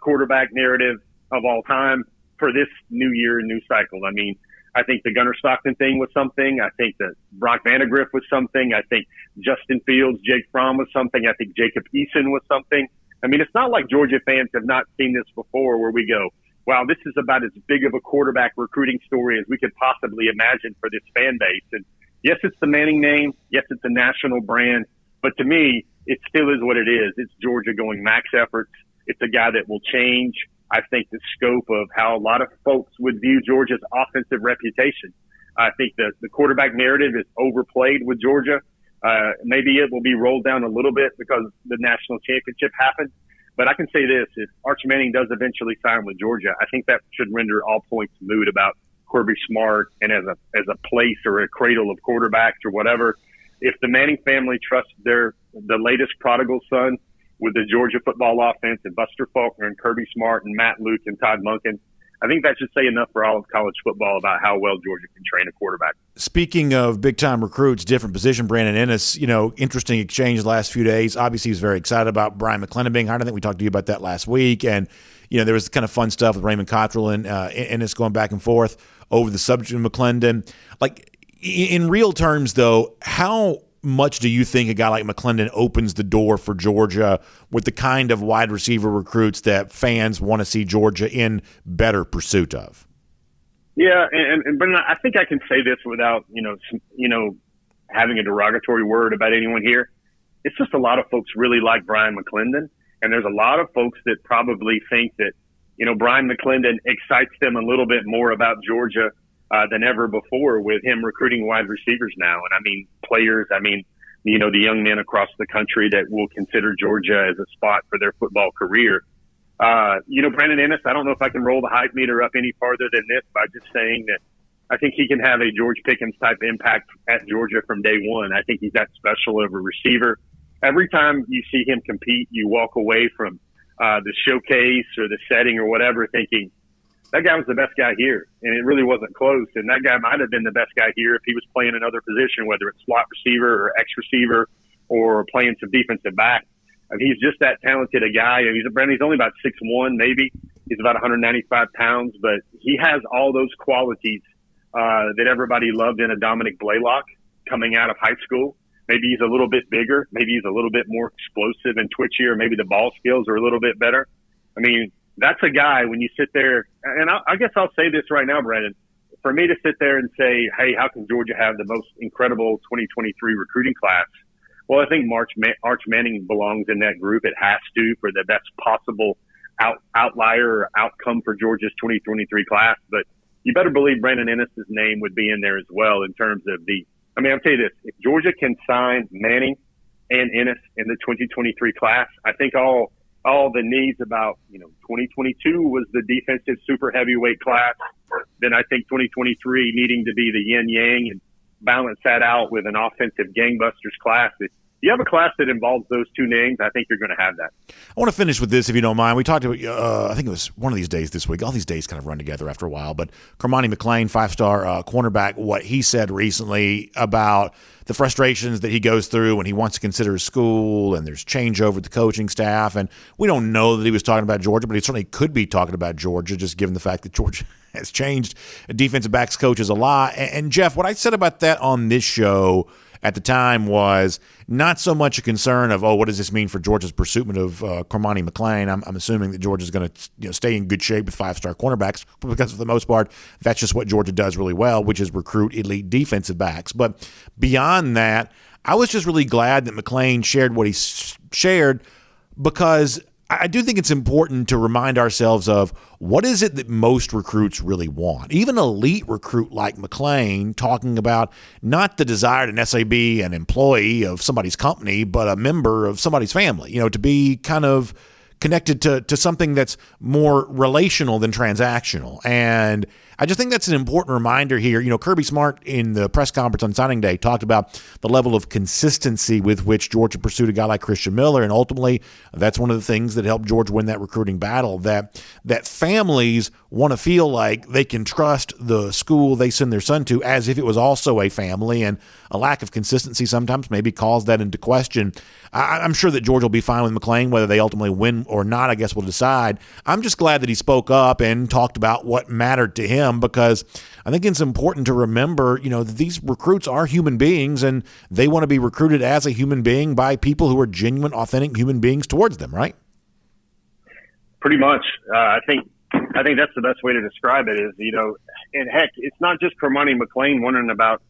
quarterback narrative of all time for this new year, new cycle. I mean, I think the Gunnar Stockton thing was something. I think that Brock Vandagriff was something. I think Justin Fields, Jake Fromm was something. I think Jacob Eason was something. I mean, it's not like Georgia fans have not seen this before where we go, wow, this is about as big of a quarterback recruiting story as we could possibly imagine for this fan base. And yes, it's the Manning name. Yes, it's a national brand. But to me, it still is what it is. It's Georgia going max efforts. It's a guy that will change, I think, the scope of how a lot of folks would view Georgia's offensive reputation. I think that the quarterback narrative is overplayed with Georgia. Maybe it will be rolled down a little bit because the national championship happened. But I can say this, if Arch Manning does eventually sign with Georgia, I think that should render all points moot about Kirby Smart and as a place or a cradle of quarterbacks or whatever. If the Manning family trusts the latest prodigal son with the Georgia football offense and Buster Faulkner and Kirby Smart and Matt Luke and Todd Monken, I think that should say enough for all of college football about how well Georgia can train a quarterback. Speaking of big-time recruits, different position, Brandon Ennis, interesting exchange the last few days. Obviously, he was very excited about Brian McLendon being hired. I think we talked to you about that last week. And, there was kind of fun stuff with Raymond Cottrell and Ennis going back and forth over the subject of McLendon. Like, in real terms, though, how much do you think a guy like McLendon opens the door for Georgia with the kind of wide receiver recruits that fans want to see Georgia in better pursuit of? Yeah, and Brendan, I think I can say this without having a derogatory word about anyone here. It's just a lot of folks really like Brian McLendon, and there's a lot of folks that probably think that Brian McLendon excites them a little bit more about Georgia than ever before with him recruiting wide receivers now. And I mean players. I mean the young men across the country that will consider Georgia as a spot for their football career. Brandon Ennis, I don't know if I can roll the hype meter up any farther than this by just saying that I think he can have a George Pickens type impact at Georgia from day one. I think he's that special of a receiver. Every time you see him compete, you walk away from the showcase or the setting or whatever thinking, that guy was the best guy here, and it really wasn't close. And that guy might have been the best guy here if he was playing another position, whether it's slot receiver or X receiver or playing some defensive back. I mean, he's just that talented a guy. And he's only about 6'1", maybe. He's about 195 pounds, but he has all those qualities that everybody loved in a Dominic Blaylock coming out of high school. Maybe he's a little bit bigger. Maybe he's a little bit more explosive and twitchier. Maybe the ball skills are a little bit better. I mean, that's a guy when you sit there, and I guess I'll say this right now, Brandon. For me to sit there and say, hey, how can Georgia have the most incredible 2023 recruiting class? Well, I think Arch Manning belongs in that group. It has to for the best possible outlier or outcome for Georgia's 2023 class. But you better believe Brandon Ennis' name would be in there as well in terms of I'll tell you this. If Georgia can sign Manning and Ennis in the 2023 class, I think all the needs about, 2022 was the defensive super heavyweight class. Then I think 2023 needing to be the yin yang and balance that out with an offensive gangbusters class. If you have a class that involves those two names, I think you're going to have that. I want to finish with this, if you don't mind. We talked about, I think it was one of these days this week. All these days kind of run together after a while. But Mclean, 5-star cornerback, what he said recently about the frustrations that he goes through when he wants to consider his school and there's changeover at the coaching staff. And we don't know that he was talking about Georgia, but he certainly could be talking about Georgia, just given the fact that Georgia has changed defensive backs coaches a lot. And Jeff, what I said about that on this show at the time was not so much a concern of, what does this mean for Georgia's pursuit of Mclean? I'm assuming that Georgia's going to stay in good shape with 5-star cornerbacks because for the most part, that's just what Georgia does really well, which is recruit elite defensive backs. But beyond that, I was just really glad that Mclean shared what he shared because I do think it's important to remind ourselves of what is it that most recruits really want. Even an elite recruit like Mclean talking about not the desire to necessarily be an employee of somebody's company, but a member of somebody's family, to be kind of connected to something that's more relational than transactional. And I just think that's an important reminder here. Kirby Smart in the press conference on signing day talked about the level of consistency with which Georgia pursued a guy like Christian Miller. And ultimately, that's one of the things that helped Georgia win that recruiting battle, that families want to feel like they can trust the school they send their son to as if it was also a family. And a lack of consistency sometimes maybe calls that into question. I'm sure that Georgia will be fine with Mclean. Whether they ultimately win or not, I guess we'll decide. I'm just glad that he spoke up and talked about what mattered to him, because I think it's important to remember, that these recruits are human beings and they want to be recruited as a human being by people who are genuine, authentic human beings towards them, right? Pretty much. I think that's the best way to describe it is, and heck, it's not just Mclean wondering about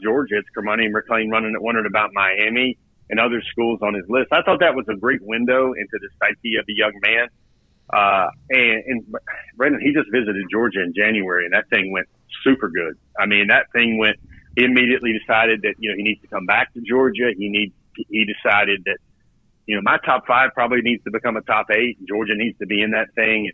Georgia. It's Mclean wondering about Miami and other schools on his list. I thought that was a great window into the psyche of the young man. And Brendan, he just visited Georgia in January, and that thing went super good. I mean, he immediately decided that, he needs to come back to Georgia. He decided that, my top 5 probably needs to become a top 8. Georgia needs to be in that thing.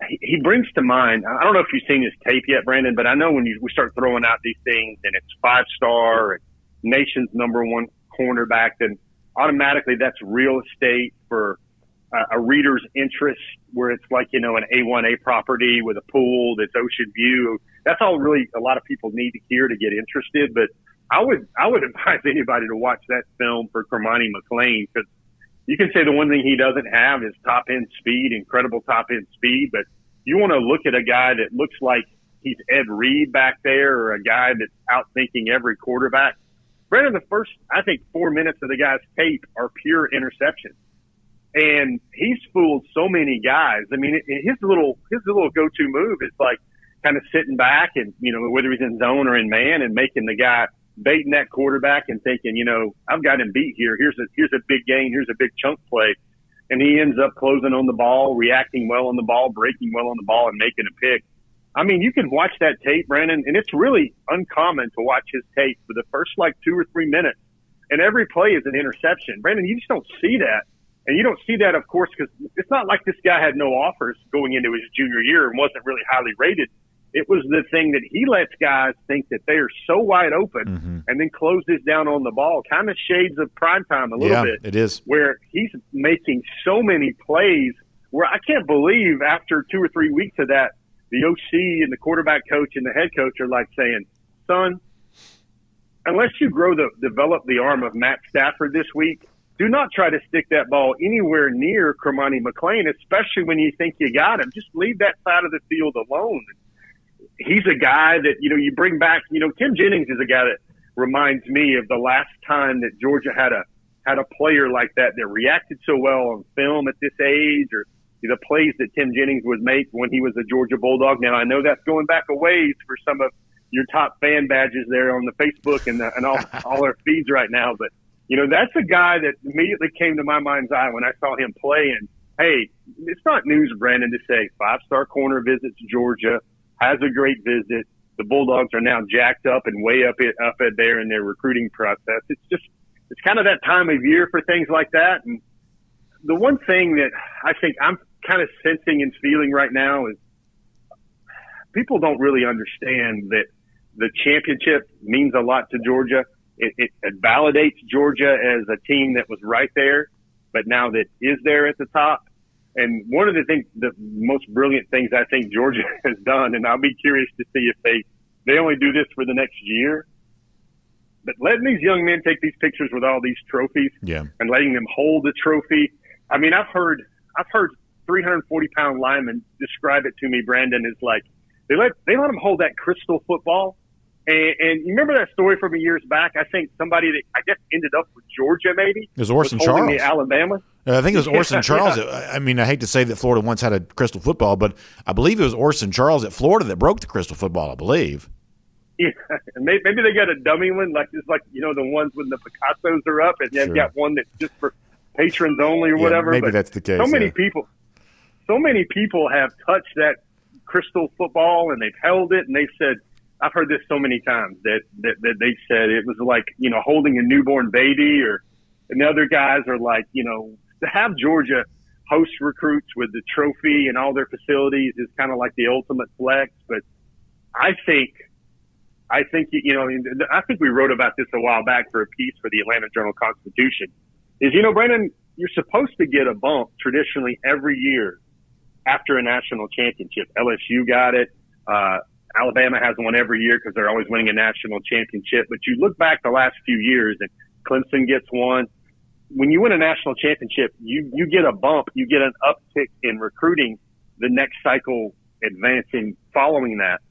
He brings to mind, I don't know if you've seen his tape yet, Brandon, but I know when we start throwing out these things and it's 5-star and nation's #1 cornerback, then automatically that's real estate for a reader's interest, where it's like, an A1A property with a pool that's ocean view. That's all really a lot of people need to hear to get interested. But I would advise anybody to watch that film for Mclean, because you can say the one thing he doesn't have is top end speed, incredible top end speed. But you want to look at a guy that looks like he's Ed Reed back there, or a guy that's outthinking every quarterback. Brandon, the first, I think, 4 minutes of the guy's tape are pure interceptions. And he's fooled so many guys. I mean, his little go-to move is like, kind of sitting back and, whether he's in zone or in man, and making the guy baiting that quarterback and thinking, I've got him beat here. Here's a big gain. Here's a big chunk play. And he ends up closing on the ball, reacting well on the ball, breaking well on the ball, and making a pick. I mean, you can watch that tape, Brandon, and it's really uncommon to watch his tape for the first 2 or 3 minutes. And every play is an interception. Brandon, you just don't see that. And you don't see that, of course, because it's not like this guy had no offers going into his junior year and wasn't really highly rated. It was the thing that he lets guys think that they are so wide open and then closes down on the ball. Kind of shades of primetime a little bit. It is. Where he's making so many plays where I can't believe after 2 or 3 weeks of that, the OC and the quarterback coach and the head coach are saying, son, unless you develop the arm of Matt Stafford this week, do not try to stick that ball anywhere near Mclean, especially when you think you got him. Just leave that side of the field alone. He's a guy that, you bring back, Tim Jennings is a guy that reminds me of the last time that Georgia had a player like that reacted so well on film at this age, or the plays that Tim Jennings would make when he was a Georgia Bulldog. Now, I know that's going back a ways for some of your top fan badges there on the Facebook and all our feeds right now. But, that's a guy that immediately came to my mind's eye when I saw him play. And, hey, it's not news, Brandon, to say 5-star corner visits Georgia, has a great visit. The Bulldogs are now jacked up and way up there in their recruiting process. It's kind of that time of year for things like that. And the one thing that I think I'm kind of sensing and feeling right now is people don't really understand that the championship means a lot to Georgia. It validates Georgia as a team that was right there, but now that is there at the top. And one of the most brilliant things I think Georgia has done, and I'll be curious to see if they only do this for the next year, but letting these young men take these pictures with all these trophies and letting them hold the trophy. I mean, I've heard 340-pound linemen describe it to me, Brandon, is they let them hold that crystal football. And you remember that story from years back? I think somebody that I guess ended up with Georgia maybe. It was Orson Charles. The Alabama. I think it was Orson Charles. I mean, I hate to say that Florida once had a crystal football, but I believe it was Orson Charles at Florida that broke the crystal football, I believe. Yeah, maybe they got a dummy one, the ones when the Picassos are up, and they've got one that's just for patrons only or whatever. Maybe that's the case. So many people have touched that crystal football and they've held it, and they've said, I've heard this so many times that they said it was like, holding a newborn baby, and the other guys are to have Georgia host recruits with the trophy and all their facilities is kind of like the ultimate flex. But I think we wrote about this a while back for a piece for the Atlanta Journal-Constitution is, Brandon, you're supposed to get a bump traditionally every year after a national championship. LSU got it. Alabama has one every year because they're always winning a national championship. But you look back the last few years, and Clemson gets one. When you win a national championship, you get a bump. You get an uptick in recruiting the next cycle advancing following that.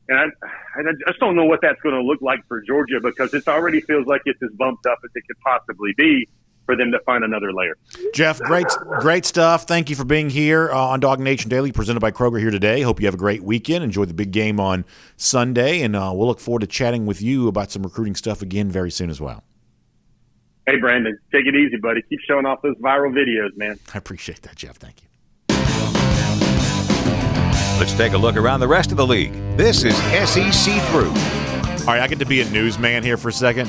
And I just don't know what that's going to look like for Georgia, because it already feels like it's as bumped up as it could possibly be for them to find another layer. Jeff, great stuff. Thank you for being here on DawgNation Daily, presented by Kroger here today. Hope you have a great weekend. Enjoy the big game on Sunday, and we'll look forward to chatting with you about some recruiting stuff again very soon as well. Hey, Brandon, take it easy, buddy. Keep showing off those viral videos, man. I appreciate that, Jeff. Thank you. Let's take a look around the rest of the league. This is SEC Through. All right, I get to be a newsman here for a second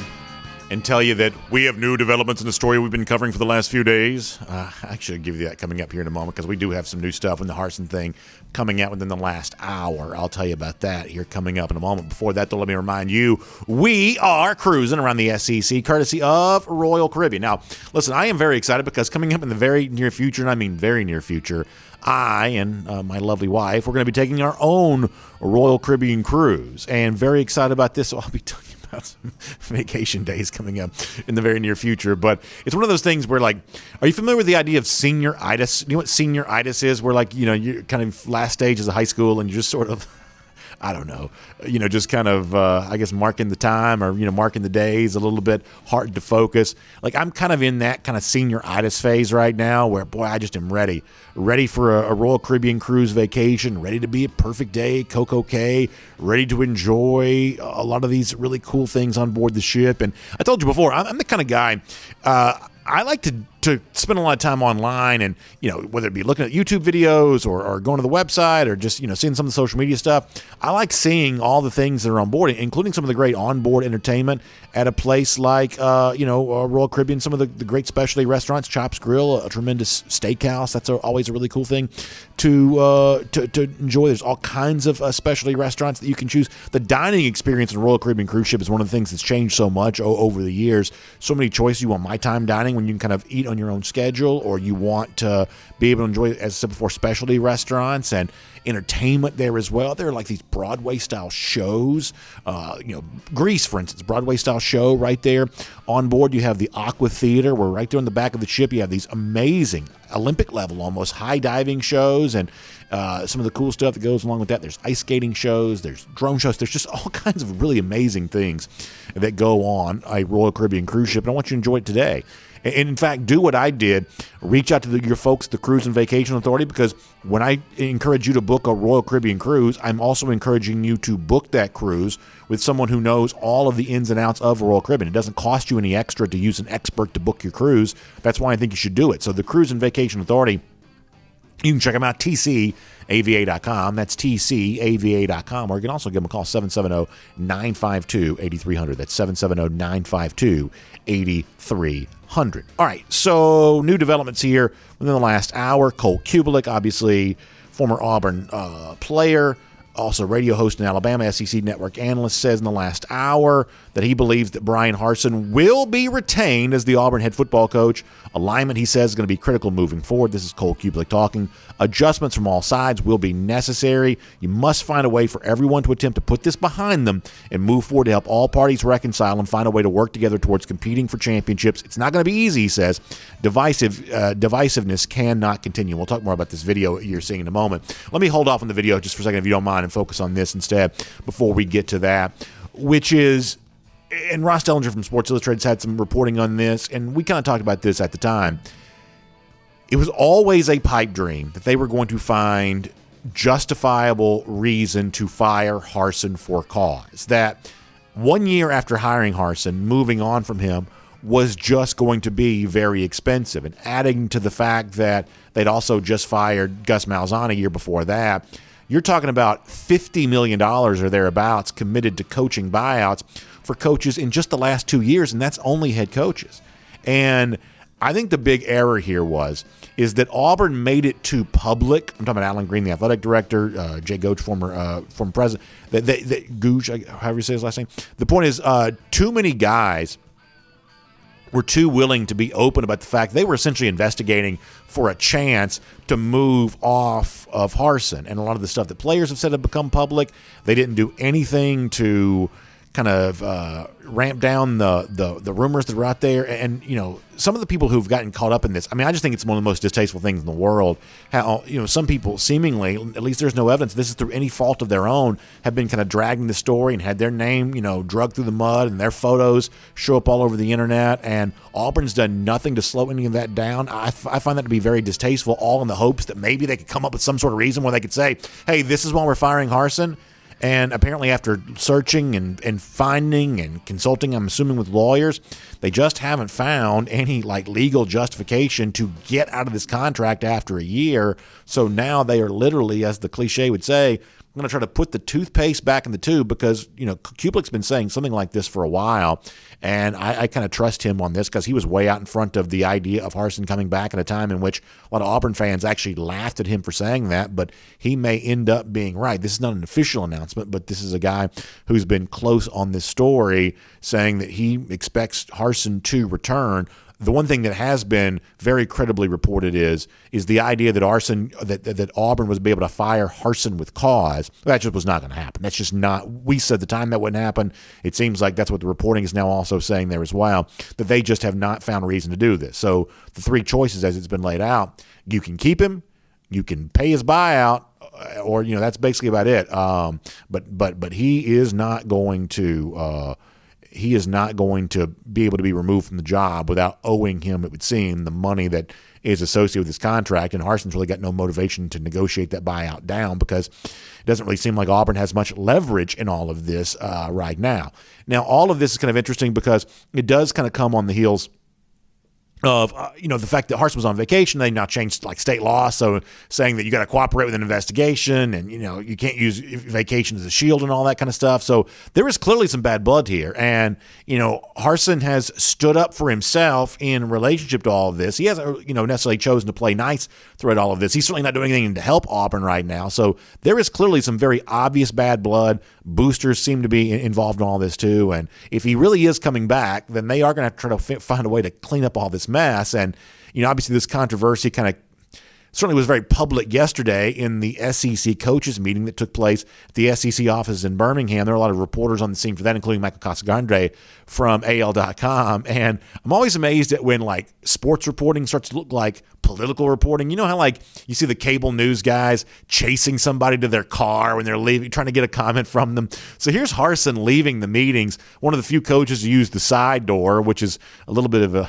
and tell you that we have new developments in the story we've been covering for the last few days. I should give you that coming up here in a moment, because we do have some new stuff in the Harsin thing coming out within the last hour. I'll tell you about that here coming up in a moment. Before that, though, let me remind you, we are cruising around the SEC courtesy of Royal Caribbean. Now, listen, I am very excited because coming up in the very near future, and I mean very near future, I and my lovely wife, we're going to be taking our own Royal Caribbean cruise, and very excited about this. So I'll be telling you about some vacation days coming up in the very near future. But it's one of those things where, are you familiar with the idea of senioritis? You know what senioritis is? Where, you're kind of last stages of high school and you're just sort of I don't know, just kind of, I guess, marking the time or, marking the days, a little bit hard to focus. Like, I'm kind of in that kind of senioritis phase right now where, boy, I just am ready for a Royal Caribbean cruise vacation, ready to be a perfect day, Coco Cay, ready to enjoy a lot of these really cool things on board the ship. And I told you before, I'm the kind of guy, I like to spend a lot of time online and, whether it be looking at YouTube videos or going to the website or just, seeing some of the social media stuff. I like seeing all the things that are on board, including some of the great onboard entertainment at a place like, Royal Caribbean, some of the great specialty restaurants, Chops Grill, a tremendous steakhouse. That's always a really cool thing to enjoy. There's all kinds of specialty restaurants that you can choose. The dining experience in a Royal Caribbean cruise ship is one of the things that's changed so much over the years. So many choices. You want my time dining when you can kind of eat on your own schedule, or you want to be able to enjoy, as I said before, specialty restaurants and entertainment there as well. There are like these Broadway-style shows. Grease, for instance, Broadway-style show right there. On board, you have the Aqua Theater, where right there on the back of the ship, you have these amazing Olympic-level, almost high-diving shows, and some of the cool stuff that goes along with that. There's ice skating shows, there's drone shows, there's just all kinds of really amazing things that go on a Royal Caribbean cruise ship, and I want you to enjoy it today. And in fact, do what I did. Reach out to your folks at the Cruise and Vacation Authority, because when I encourage you to book a Royal Caribbean cruise, I'm also encouraging you to book that cruise with someone who knows all of the ins and outs of Royal Caribbean. It doesn't cost you any extra to use an expert to book your cruise. That's why I think you should do it. So the Cruise and Vacation Authority, you can check them out, tcava.com. That's tcava.com. Or you can also give them a call, 770-952-8300. That's 770-952-8300. All right, so new developments here within the last hour. Cole Kubelik, obviously former Auburn player, also radio host in Alabama, SEC Network analyst, says in the last hour that he believes that Brian Harsin will be retained as the Auburn head football coach. Alignment, he says, is going to be critical moving forward. This is Cole Kubelik talking. Adjustments from all sides will be necessary. You must find a way for everyone to attempt to put this behind them and move forward to help all parties reconcile and find a way to work together towards competing for championships. It's not going to be easy, he says. Divisiveness cannot continue. We'll talk more about this video you're seeing in a moment. Let me hold off on the video just for a second, if you don't mind, and focus on this instead before we get to that, which is, and Ross Dellinger from Sports Illustrated's had some reporting on this, and we kind of talked about this at the time. It was always a pipe dream that they were going to find justifiable reason to fire Harsin for cause. That 1 year after hiring Harsin, moving on from him was just going to be very expensive. And adding to the fact that they'd also just fired Gus Malzahn a year before that, you're talking about $50 million or thereabouts committed to coaching buyouts for coaches in just the last 2 years, and that's only head coaches. And I think the big error here is that Auburn made it too public. I'm talking about Alan Green, the athletic director, Jay Gooch, former president. Gooch, however you say his last name. The point is, too many guys were too willing to be open about the fact they were essentially investigating for a chance to move off of Harsin. And a lot of the stuff that players have said have become public. They didn't do anything to kind of ramp down the rumors that were out there. And, some of the people who've gotten caught up in this, I just think it's one of the most distasteful things in the world. How, some people seemingly, at least there's no evidence, this is through any fault of their own, have been kind of dragging the story and had their name, dragged through the mud, and their photos show up all over the internet. And Auburn's done nothing to slow any of that down. I find that to be very distasteful, all in the hopes that maybe they could come up with some sort of reason where they could say, hey, this is why we're firing Harsin. And apparently after searching and finding and consulting, I'm assuming with lawyers, they just haven't found any legal justification to get out of this contract after a year. So now they are literally, as the cliche would say, I'm going to try to put the toothpaste back in the tube, because, Kubelik's been saying something like this for a while. And I kind of trust him on this, because he was way out in front of the idea of Harsin coming back at a time in which a lot of Auburn fans actually laughed at him for saying that. But he may end up being right. This is not an official announcement, but this is a guy who's been close on this story, saying that he expects Harsin to return. The one thing that has been very credibly reported is the idea that that Auburn was be able to fire Harsin with cause. That just was not going to happen. That's just not. We said at the time that wouldn't happen. It seems like that's what the reporting is now also saying there as well, that they just have not found a reason to do this. So the three choices as it's been laid out: you can keep him, you can pay his buyout, or that's basically about it. But he is not going to. He is not going to be able to be removed from the job without owing him, it would seem, the money that is associated with his contract. And Harson's really got no motivation to negotiate that buyout down because it doesn't really seem like Auburn has much leverage in all of this right now. Now, all of this is kind of interesting because it does kind of come on the heels of the fact that Harsin was on vacation. They now changed like state law, so saying that you got to cooperate with an investigation, and you can't use vacation as a shield and all that kind of stuff. So there is clearly some bad blood here, and Harsin has stood up for himself in relationship to all of this. He hasn't necessarily chosen to play nice throughout all of this. He's certainly not doing anything to help Auburn right now. So there is clearly some very obvious bad blood. Boosters seem to be involved in all this too, and if he really is coming back, then they are going to have to try to find a way to clean up all this mess. And obviously this controversy kind of certainly was very public yesterday in the SEC coaches meeting that took place at the SEC office in Birmingham. There were a lot of reporters on the scene for that, including Michael Casagrande from AL.com. And I'm always amazed at when like sports reporting starts to look like political reporting. You know how like you see the cable news guys chasing somebody to their car when they're leaving, trying to get a comment from them. So here's Harsin leaving the meetings, one of the few coaches who used the side door, which is a little bit of a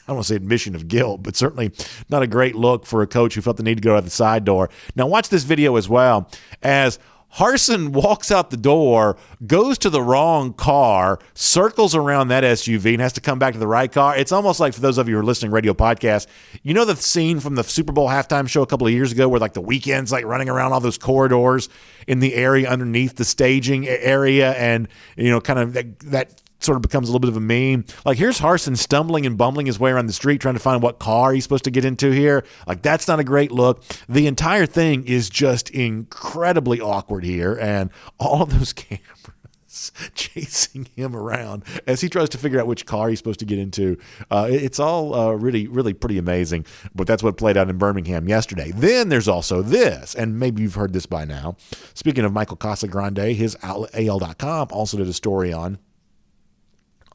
I don't want to say admission of guilt, but certainly not a great look for a coach who felt the need to go out the side door. Now watch this video as well as Harsin walks out the door, goes to the wrong car, circles around that SUV, and has to come back to the right car. It's almost like, for those of you who are listening radio podcast, the scene from the Super Bowl halftime show a couple of years ago where like the Weeknd's like running around all those corridors in the area underneath the staging area, and kind of that sort of becomes a little bit of a meme. Like here's Harsin stumbling and bumbling his way around the street trying to find what car he's supposed to get into here. Like that's not a great look. The entire thing is just incredibly awkward here, and all of those cameras chasing him around as he tries to figure out which car he's supposed to get into. It's all really, really pretty amazing, but that's what played out in Birmingham yesterday. Then there's also this, and maybe you've heard this by now. Speaking of Michael Casagrande, his outlet AL.com also did a story on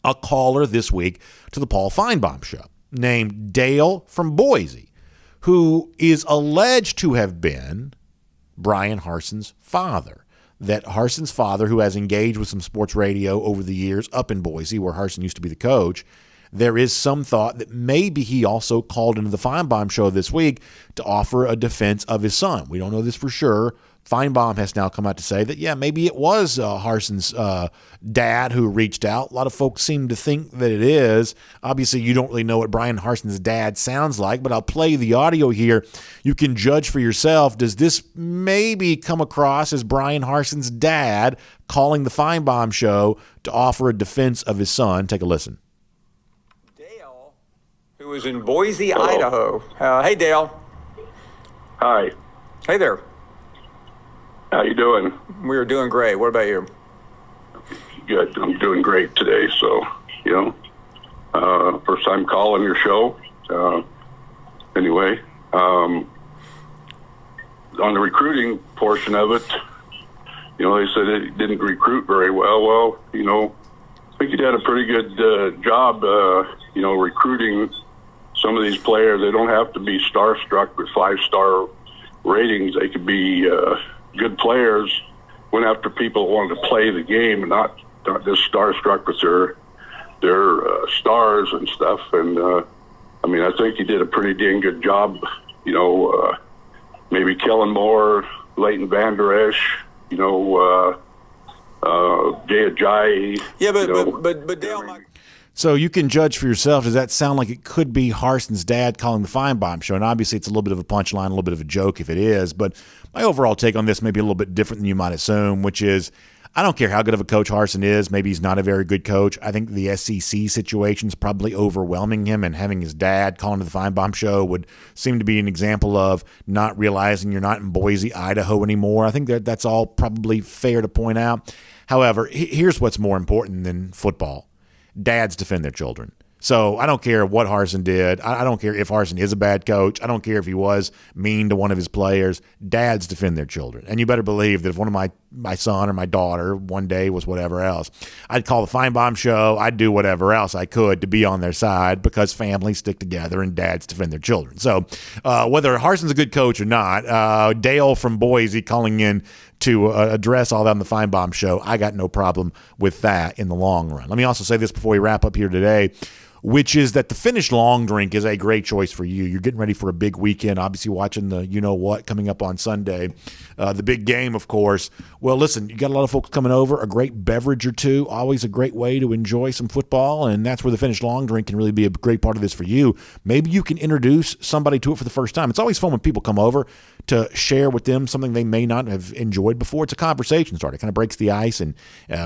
a caller this week to the Paul Feinbaum show named Dale from Boise, who is alleged to have been Brian Harsin's father. That Harsin's father, who has engaged with some sports radio over the years up in Boise, where Harsin used to be the coach, there is some thought that maybe he also called into the Feinbaum show this week to offer a defense of his son. We don't know this for sure. Feinbaum has now come out to say that, yeah, maybe it was Harsin's dad who reached out. A lot of folks seem to think that it is. Obviously, you don't really know what Brian Harsin's dad sounds like, but I'll play the audio here. You can judge for yourself. Does this maybe come across as Brian Harsin's dad calling the Feinbaum show to offer a defense of his son? Take a listen. Dale, who is in Boise, Idaho. Hey, Dale. Hi. Hey there. How you doing? We are doing great. What about you? Good. I'm doing great today. So, first time calling your show. Anyway, on the recruiting portion of it, they said it didn't recruit very well. Well, I think you did a pretty good job, recruiting some of these players. They don't have to be starstruck with 5-star ratings. They could be good players, went after people who wanted to play the game and not just starstruck with their stars and stuff. And I think he did a pretty dang good job. Maybe Kellen Moore, Leighton Vander Esch, Jay Ajayi. Yeah, but Dale. So you can judge for yourself. Does that sound like it could be Harsin's dad calling the Feinbaum show? And obviously it's a little bit of a punchline, a little bit of a joke if it is. But my overall take on this may be a little bit different than you might assume, which is I don't care how good of a coach Harsin is. Maybe he's not a very good coach. I think the SEC situation is probably overwhelming him, and having his dad calling to the Feinbaum show would seem to be an example of not realizing you're not in Boise, Idaho anymore. I think that's all probably fair to point out. However, here's what's more important than football. Dads defend their children. So I don't care what Harsin did. I don't care if Harsin is a bad coach. I don't care if he was mean to one of his players. Dads defend their children. And you better believe that if one of my son or my daughter one day was whatever else, I'd call the Feinbaum show. I'd do whatever else I could to be on their side because families stick together and dads defend their children. So whether Harsin's a good coach or not, Dale from Boise calling in to address all that on the Feinbaum show, I got no problem with that in the long run. Let me also say this before we wrap up here today, which is that the Finnish long drink is a great choice for you. You're getting ready for a big weekend, obviously watching the you-know-what coming up on Sunday, the big game, of course. Well, listen, you got a lot of folks coming over, a great beverage or two, always a great way to enjoy some football, and that's where the Finnish long drink can really be a great part of this for you. Maybe you can introduce somebody to it for the first time. It's always fun when people come over to share with them something they may not have enjoyed before. It's a conversation starter. It kind of breaks the ice and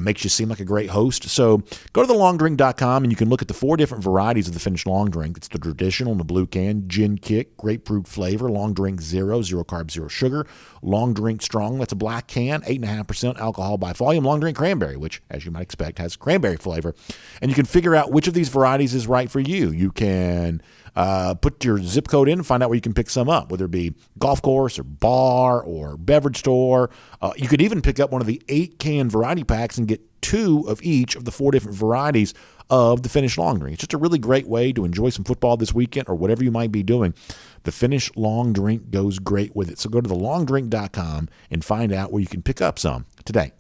makes you seem like a great host. So go to thelongdrink.com and you can look at the 4 different varieties of the Finnish long drink. It's the traditional in the blue can, gin kick, grapefruit flavor, long drink zero carb, zero sugar, long drink strong, that's a black can, 8.5% alcohol by volume, long drink cranberry, which, as you might expect, has cranberry flavor. And you can figure out which of these varieties is right for you. You can put your zip code in and find out where you can pick some up, whether it be golf course or bar or beverage store. You could even pick up one of the 8-can variety packs and get 2 of each of the 4 different varieties of the Finnish long drink. It's just a really great way to enjoy some football this weekend or whatever you might be doing. The Finnish long drink goes great with it. So go to thelongdrink.com and find out where you can pick up some today.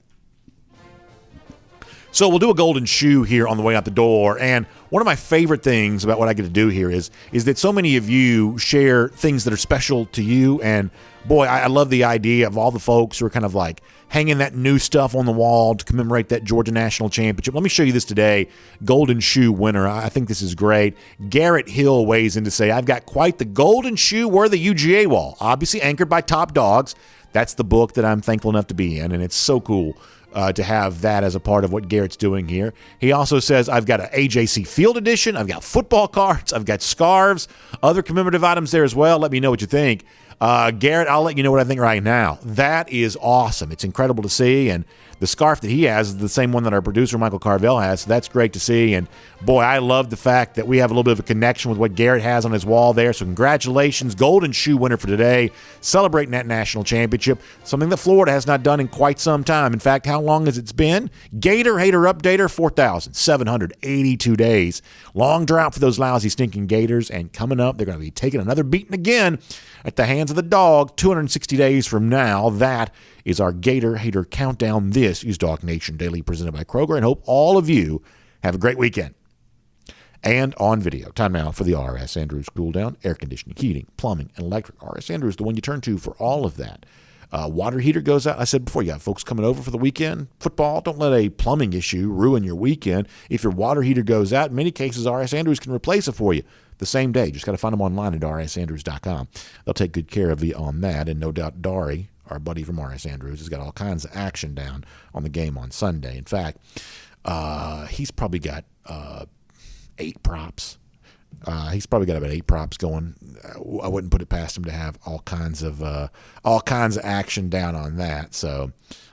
So we'll do a golden shoe here on the way out the door. And one of my favorite things about what I get to do here is that so many of you share things that are special to you. And boy, I love the idea of all the folks who are kind of like hanging that new stuff on the wall to commemorate that Georgia National Championship. Let me show you this today. Golden shoe winner. I think this is great. Garrett Hill weighs in to say, I've got quite the golden shoe worthy UGA wall, obviously anchored by Top Dogs. That's the book that I'm thankful enough to be in, and it's so cool to have that as a part of what Garrett's doing here. He also says, I've got an AJC Field Edition, I've got football cards, I've got scarves, other commemorative items there as well. Let me know what you think. Garrett, I'll let you know what I think right now. That is awesome. It's incredible to see, and the scarf that he has is the same one that our producer, Michael Carvel, has, so that's great to see. And, boy, I love the fact that we have a little bit of a connection with what Garrett has on his wall there, so congratulations. Golden shoe winner for today, celebrating that national championship, something that Florida has not done in quite some time. In fact, how long has it been? Gator Hater Updater, 4,782 days. Long drought for those lousy, stinking Gators, and coming up, they're going to be taking another beating again at the hands of the dog 260 days from now. That is our Gator Hater Countdown. This is DawgNation Daily presented by Kroger, and hope all of you have a great weekend. And on video, time now for the R.S. Andrews Cool Down, air conditioning, heating, plumbing, and electric. R.S. Andrews, the one you turn to for all of that. Water heater goes out. I said before, you got folks coming over for the weekend. Football, don't let a plumbing issue ruin your weekend. If your water heater goes out, in many cases, R.S. Andrews can replace it for you the same day. Just got to find them online at rsandrews.com. They'll take good care of you on that, and no doubt Dari, our buddy from R.S. Andrews, has got all kinds of action down on the game on Sunday. In fact, he's probably got 8 props. He's probably got about 8 props going. I wouldn't put it past him to have all kinds of action down on that. So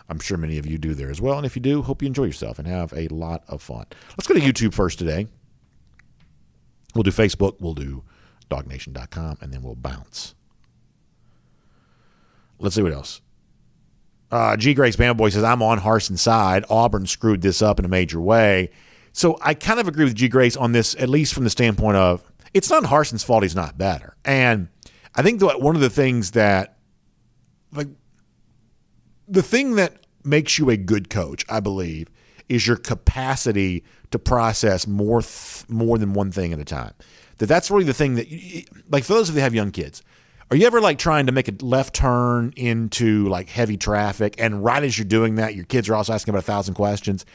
I'm sure many of you do there as well. And if you do, hope you enjoy yourself and have a lot of fun. Let's go to YouTube first today. We'll do Facebook. We'll do DawgNation.com, and then we'll bounce. Let's see what else. G. Grace Bama Boy says, I'm on Harsin's side. Auburn screwed this up in a major way. So I kind of agree with G. Grace on this, at least from the standpoint of it's not Harsin's fault he's not better. And I think that one of the things that, like, the thing that makes you a good coach, I believe, is your capacity to process more than one thing at a time. That's really the thing that, like, for those of you that have young kids, are you ever like trying to make a left turn into like heavy traffic, and right as you're doing that, your kids are also asking about 1,000 questions?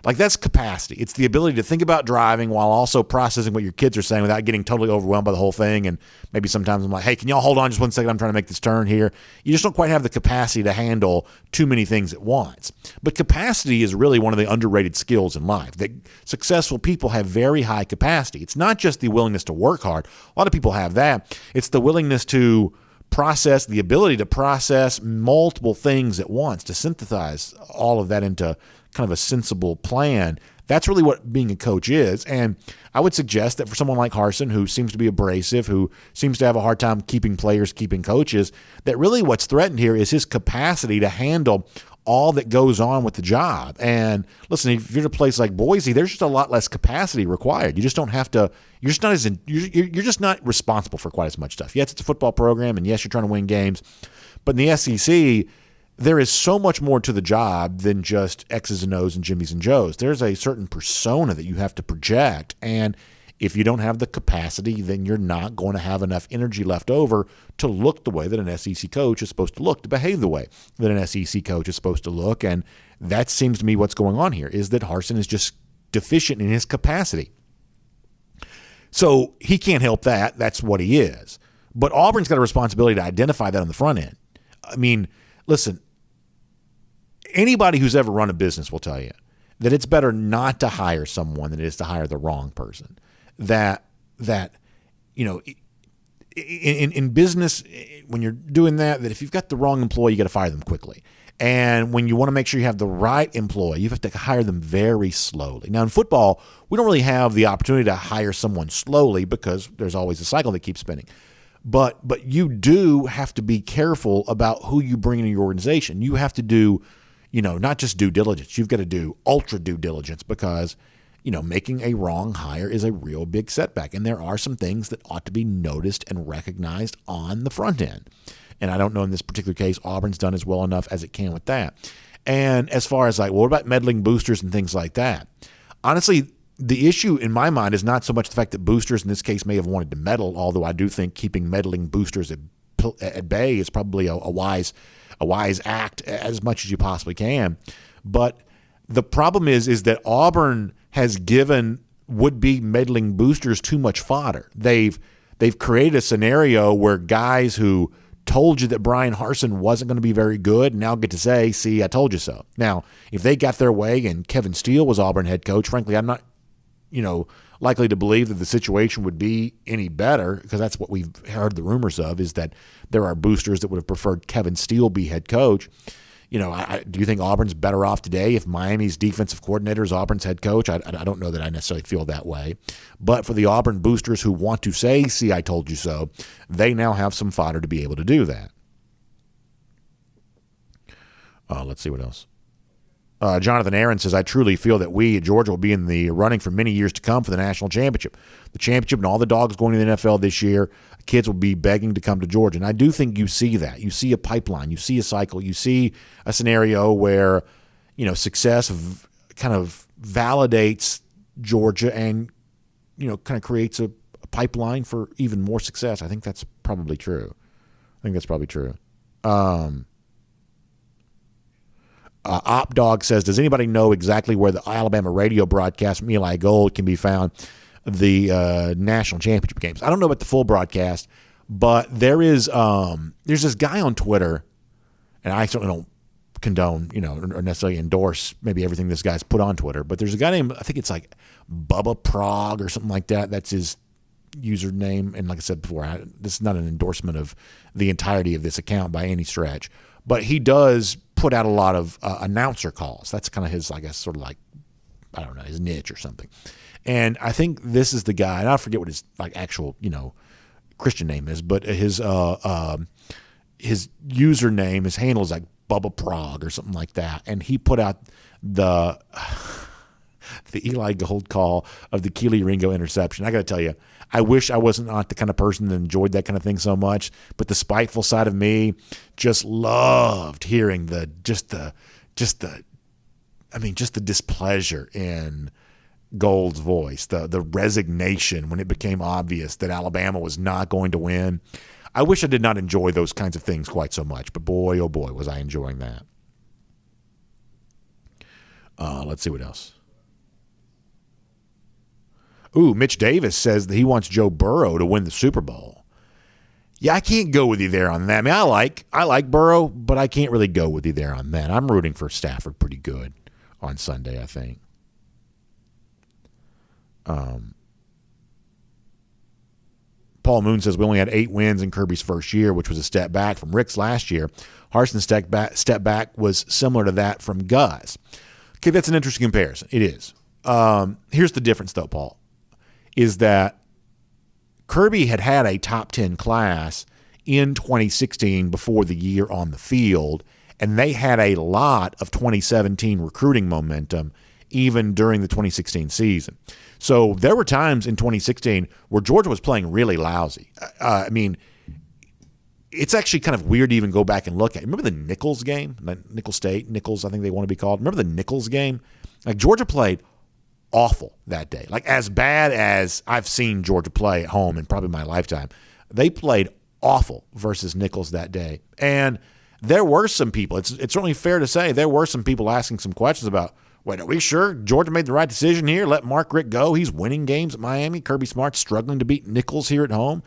Like, that's capacity. It's the ability to think about driving while also processing what your kids are saying without getting totally overwhelmed by the whole thing. And maybe sometimes I'm like, hey, can y'all hold on just one second? I'm trying to make this turn here. You just don't quite have the capacity to handle too many things at once. But capacity is really one of the underrated skills in life. That successful people have very high capacity. It's not just the willingness to work hard. A lot of people have that. It's the willingness to process, the ability to process multiple things at once, to synthesize all of that into kind of a sensible plan. That's really what being a coach is. And I would suggest that for someone like Harsin, who seems to be abrasive, who seems to have a hard time keeping players, keeping coaches, that really what's threatened here is his capacity to handle all that goes on with the job. And listen, if you're at a place like Boise, there's just a lot less capacity required. You just don't have to. You're just not responsible for quite as much stuff. Yes, it's a football program, and yes, you're trying to win games. But in the SEC, there is so much more to the job than just X's and O's and Jimmy's and Joe's. There's a certain persona that you have to project, and if you don't have the capacity, then you're not going to have enough energy left over to look the way that an SEC coach is supposed to look, to behave the way that an SEC coach is supposed to look. And that seems to me what's going on here, is that Harsin is just deficient in his capacity. So he can't help that. That's what he is. But Auburn's got a responsibility to identify that on the front end. I mean, listen, anybody who's ever run a business will tell you that it's better not to hire someone than it is to hire the wrong person. That you know, in business, when you're doing that if you've got the wrong employee, you got to fire them quickly. And when you want to make sure you have the right employee, you have to hire them very slowly. Now, in football, we don't really have the opportunity to hire someone slowly because there's always a cycle that keeps spinning. But you do have to be careful about who you bring into your organization. You have to do, not just due diligence. You've got to do ultra due diligence because, making a wrong hire is a real big setback. And there are some things that ought to be noticed and recognized on the front end. And I don't know in this particular case, Auburn's done as well enough as it can with that. And as far as what about meddling boosters and things like that? Honestly, the issue in my mind is not so much the fact that boosters in this case may have wanted to meddle, although I do think keeping meddling boosters at bay is probably a wise act as much as you possibly can. But the problem is that Auburn has given would-be meddling boosters too much fodder. They've created a scenario where guys who told you that Brian Harsin wasn't going to be very good now get to say, see, I told you so. Now, if they got their way and Kevin Steele was Auburn head coach, frankly, I'm not likely to believe that the situation would be any better, because that's what we've heard the rumors of, is that there are boosters that would have preferred Kevin Steele be head coach. Do you think Auburn's better off today if Miami's defensive coordinator is Auburn's head coach? I don't know that I necessarily feel that way. But for the Auburn boosters who want to say, see, I told you so, they now have some fodder to be able to do that. Let's see what else. Jonathan Aaron says, I truly feel that we at Georgia will be in the running for many years to come for the national championship. The championship and all the dogs going to the NFL this year, kids will be begging to come to Georgia. And I do think you see that. You see a pipeline. You see a cycle. You see a scenario where, success kind of validates Georgia and, kind of creates a pipeline for even more success. I think that's probably true. OpDog says, does anybody know exactly where the Alabama radio broadcast from Eli Gold can be found, the national championship games? I don't know about the full broadcast, but there's this guy on Twitter, and I certainly don't condone, or necessarily endorse maybe everything this guy's put on Twitter, but there's a guy named, I think it's like Bubba Prague or something like that. That's his username. And like I said before, this is not an endorsement of the entirety of this account by any stretch, but he does put out a lot of announcer calls. That's kind of his, I guess, sort of like, I don't know, his niche or something. And I think this is the guy, and I forget what his actual, Christian name is, but his username, his handle is like Bubba Prague or something like that. And he put out the Eli Gold call of the Keely Ringo interception. I got to tell you, I wish I wasn't not the kind of person that enjoyed that kind of thing so much, but the spiteful side of me just loved hearing the displeasure in Gold's voice, the resignation when it became obvious that Alabama was not going to win. I wish I did not enjoy those kinds of things quite so much, but boy, oh boy, was I enjoying that. Let's see what else. Ooh, Mitch Davis says that he wants Joe Burrow to win the Super Bowl. Yeah, I can't go with you there on that. I mean, I like Burrow, but I can't really go with you there on that. I'm rooting for Stafford pretty good on Sunday, I think. Paul Moon says we only had 8 wins in Kirby's first year, which was a step back from Rick's last year. Harson's step back was similar to that from Gus. Okay, that's an interesting comparison. It is. Here's the difference, though, Paul, is that Kirby had a top 10 class in 2016 before the year on the field, and they had a lot of 2017 recruiting momentum even during the 2016 season. So there were times in 2016 where Georgia was playing really lousy. I mean, it's actually kind of weird to even go back and look at. Remember the Nichols game? Nichols State, Nichols, I think they want to be called. Remember the Nichols game? Like, Georgia played awful that day. Like, as bad as I've seen Georgia play at home in probably my lifetime. They played awful versus Nichols that day. And there were some people, it's certainly fair to say, there were some people asking some questions about, wait, are we sure Georgia made the right decision here? Let Mark Richt go. He's winning games at Miami. Kirby Smart's struggling to beat Nichols here at home.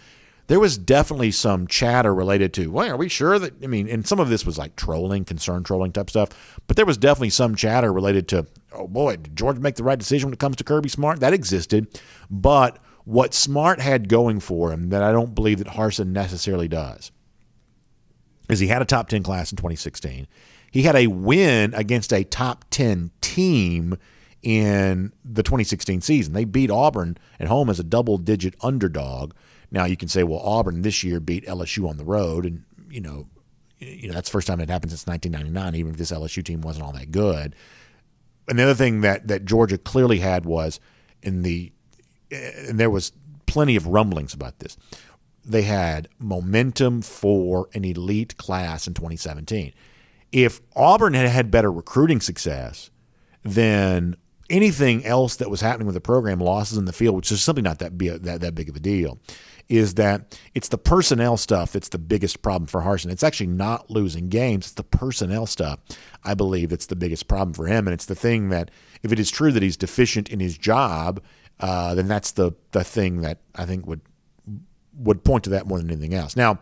There was definitely some chatter related to, well, are we sure that, I mean, and some of this was like trolling, concern trolling type stuff, but there was definitely some chatter related to, oh boy, did Georgia make the right decision when it comes to Kirby Smart? That existed. But what Smart had going for him that I don't believe that Harsin necessarily does is he had a top 10 class in 2016. He had a win against a top 10 team in the 2016 season. They beat Auburn at home as a double-digit underdog. Now you can say, well, Auburn this year beat LSU on the road, and you know that's the first time it happened since 1999. Even if this LSU team wasn't all that good. Another thing that Georgia clearly had was and there was plenty of rumblings about this. They had momentum for an elite class in 2017. If Auburn had had better recruiting success, then anything else that was happening with the program, losses in the field, which is simply not that big of a deal, is that it's the personnel stuff that's the biggest problem for Harsin. It's actually not losing games. It's the personnel stuff, I believe, that's the biggest problem for him. And it's the thing that, if it is true that he's deficient in his job, then that's the thing that I think would point to that more than anything else. Now,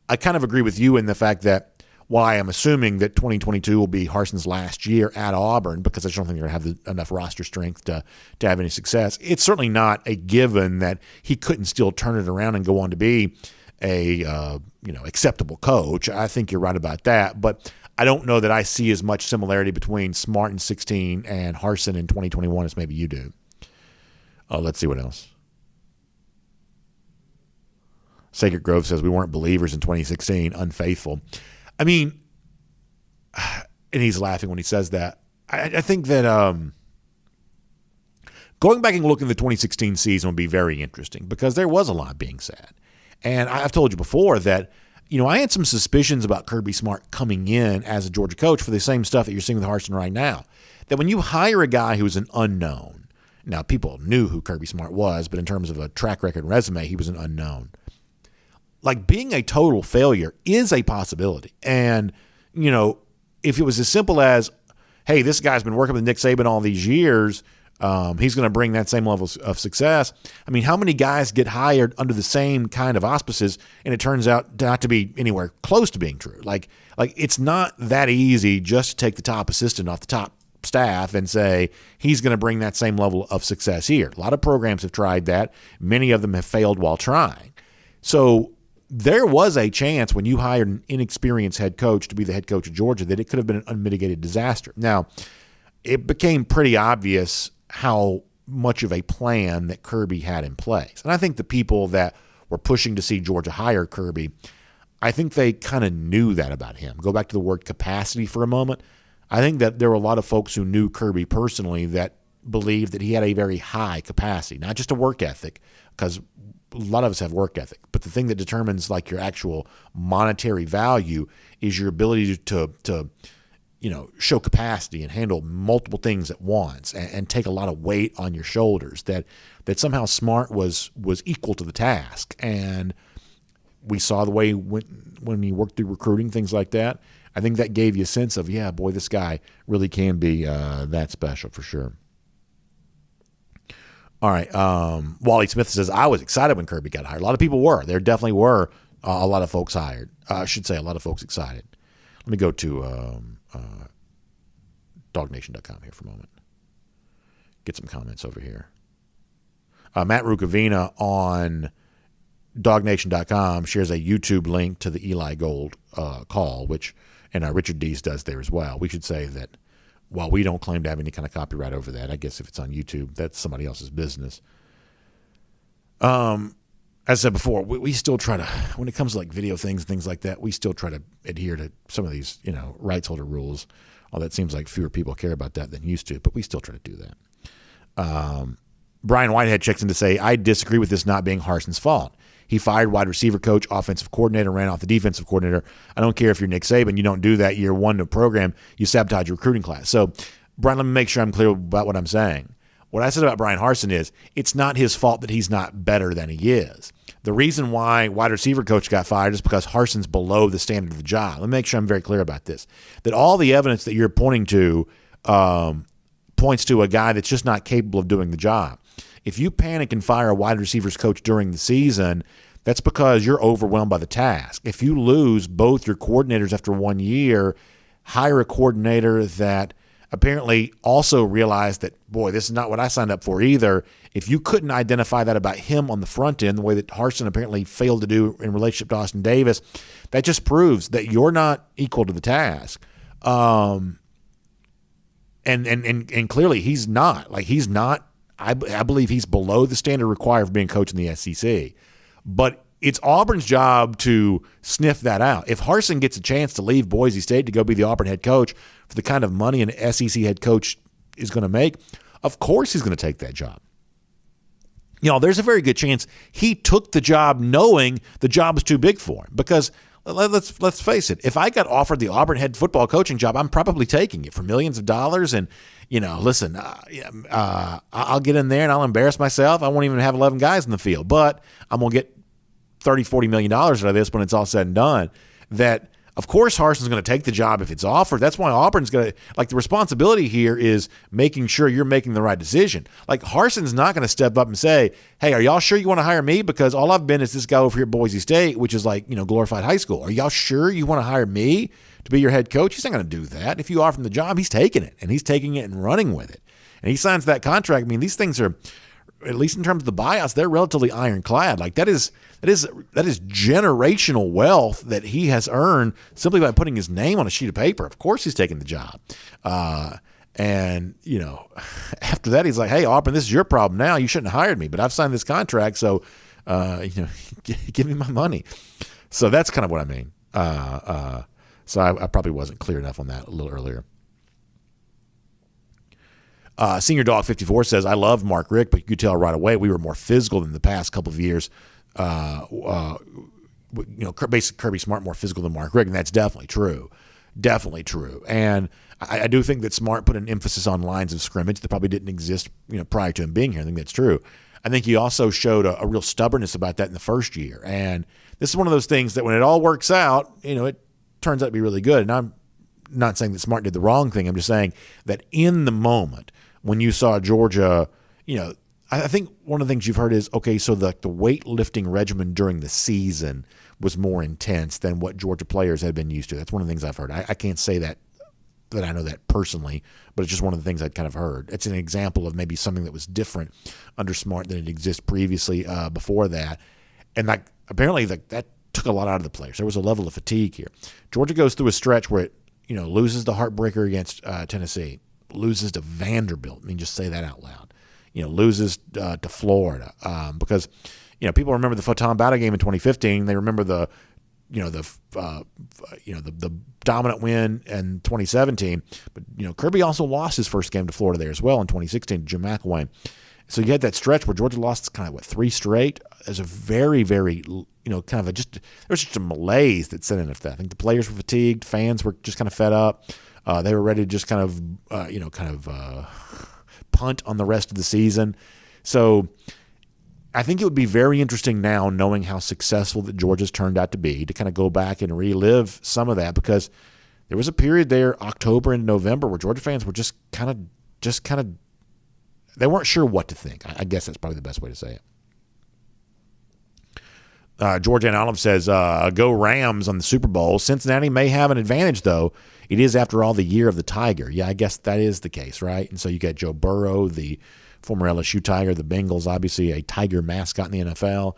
I kind of agree with you in the fact that while I am assuming that 2022 will be Harsin's last year at Auburn, because I just don't think they're going to have enough roster strength to have any success, it's certainly not a given that he couldn't still turn it around and go on to be a acceptable coach. I think you're right about that, but I don't know that I see as much similarity between Smart in 16 and Harsin in 2021 as maybe you do. Let's see what else. Sacred Grove says we weren't believers in 2016, unfaithful. I mean, and he's laughing when he says that. I think that going back and looking at the 2016 season would be very interesting because there was a lot being said. And I've told you before that, I had some suspicions about Kirby Smart coming in as a Georgia coach for the same stuff that you're seeing with Harsin right now. That when you hire a guy who's an unknown, now people knew who Kirby Smart was, but in terms of a track record and resume, he was an unknown. Like, being a total failure is a possibility. And, if it was as simple as, hey, this guy's been working with Nick Saban all these years, he's going to bring that same level of success. I mean, how many guys get hired under the same kind of auspices and it turns out not to be anywhere close to being true? Like it's not that easy just to take the top assistant off the top staff and say he's going to bring that same level of success here. A lot of programs have tried that. Many of them have failed while trying. So there was a chance when you hired an inexperienced head coach to be the head coach of Georgia that it could have been an unmitigated disaster. Now, it became pretty obvious how much of a plan that Kirby had in place. And I think the people that were pushing to see Georgia hire Kirby, I think they kind of knew that about him. Go back to the word capacity for a moment. I think that there were a lot of folks who knew Kirby personally that believed that he had a very high capacity, not just a work ethic, because a lot of us have work ethic, but the thing that determines like your actual monetary value is your ability to show capacity and handle multiple things at once and take a lot of weight on your shoulders. That somehow Smart was equal to the task, and we saw the way when he worked through recruiting, things like that. I think that gave you a sense of, yeah, boy, this guy really can be that special for sure. All right. Wally Smith says, I was excited when Kirby got hired. A lot of people were. There definitely were a lot of folks hired. I should say a lot of folks excited. Let me go to DawgNation.com here for a moment. Get some comments over here. Matt Rukavina on DawgNation.com shares a YouTube link to the Eli Gold call, and Richard Dees does there as well. We should say that while we don't claim to have any kind of copyright over that. I guess if it's on YouTube, that's somebody else's business. As I said before, we still try to, when it comes to like video things and things like that, we still try to adhere to some of these, rights holder rules. Although it seems like fewer people care about that than used to, but we still try to do that. Brian Whitehead checks in to say, I disagree with this not being Harson's fault. He fired wide receiver coach, offensive coordinator, ran off the defensive coordinator. I don't care if you're Nick Saban. You don't do that year one to program. You sabotage your recruiting class. So, Brian, let me make sure I'm clear about what I'm saying. What I said about Brian Harsin is it's not his fault that he's not better than he is. The reason why wide receiver coach got fired is because Harson's below the standard of the job. Let me make sure I'm very clear about this. That all the evidence that you're pointing to points to a guy that's just not capable of doing the job. If you panic and fire a wide receivers coach during the season, that's because you're overwhelmed by the task. If you lose both your coordinators after 1 year, hire a coordinator that apparently also realized that, boy, this is not what I signed up for either. If you couldn't identify that about him on the front end, the way that Harsin apparently failed to do in relationship to Austin Davis, that just proves that you're not equal to the task. And clearly he's not. Like, he's not. I believe he's below the standard required for being coach in the SEC. But it's Auburn's job to sniff that out. If Harsin gets a chance to leave Boise State to go be the Auburn head coach for the kind of money an SEC head coach is going to make, of course he's going to take that job. There's a very good chance he took the job knowing the job was too big for him. Because let's face it, if I got offered the Auburn head football coaching job, I'm probably taking it for millions of dollars. And listen, I'll get in there and I'll embarrass myself. I won't even have 11 guys in the field, but I'm going to get $30-40 million out of this when it's all said and done. That, of course, Harson's going to take the job if it's offered. That's why Auburn's going to, the responsibility here is making sure you're making the right decision. Harson's not going to step up and say, hey, are y'all sure you want to hire me? Because all I've been is this guy over here at Boise State, which is glorified high school. Are y'all sure you want to hire me to be your head coach? He's not going to do that. If you offer him the job, he's taking it, and he's taking it and running with it. And he signs that contract. I mean, these things are, at least in terms of the buyouts, they're relatively ironclad. That is generational wealth that he has earned simply by putting his name on a sheet of paper. Of course he's taking the job. And after that, he's like, hey, Auburn, this is your problem now. You shouldn't have hired me, but I've signed this contract, so, give me my money. So that's kind of what I mean. So I probably wasn't clear enough on that a little earlier. Senior Dog 54 says, I love Mark Richt, but you could tell right away we were more physical than the past couple of years. Basically Kirby Smart more physical than Mark Richt, and that's definitely true. Definitely true. And I do think that Smart put an emphasis on lines of scrimmage that probably didn't exist prior to him being here. I think that's true. I think he also showed a real stubbornness about that in the first year. And this is one of those things that when it all works out, it turns out to be really good. And I'm not saying that Smart did the wrong thing. I'm just saying that in the moment, when you saw Georgia, I think one of the things you've heard is, okay, so the weightlifting regimen during the season was more intense than what Georgia players had been used to. That's one of the things I've heard. I can't say that I know that personally, but it's just one of the things I'd kind of heard. It's an example of maybe something that was different under Smart than it existed previously before that. And apparently that took a lot out of the players. There was a level of fatigue here. Georgia goes through a stretch where it loses the heartbreaker against Tennessee, loses to Vanderbilt. I mean, just say that out loud. Loses to Florida because people remember the Photon Battle game in 2015. They remember the dominant win in 2017. But Kirby also lost his first game to Florida there as well in 2016 to Jim McElwain. So you had that stretch where Georgia lost kind of 3 straight. As a very, very there was just a malaise that set in after that. I think the players were fatigued, fans were just kind of fed up. They were ready to just kind of punt on the rest of the season. So I think it would be very interesting now, knowing how successful that Georgia's turned out to be, to kind of go back and relive some of that, because there was a period there, October and November, where Georgia fans were just kind of they weren't sure what to think. I guess that's probably the best way to say it. Georgia and Olive says, go Rams on the Super Bowl. Cincinnati may have an advantage, though. It is, after all, the year of the Tiger. Yeah, I guess that is the case, right? And so you got Joe Burrow, the former LSU Tiger, the Bengals, obviously a Tiger mascot in the NFL.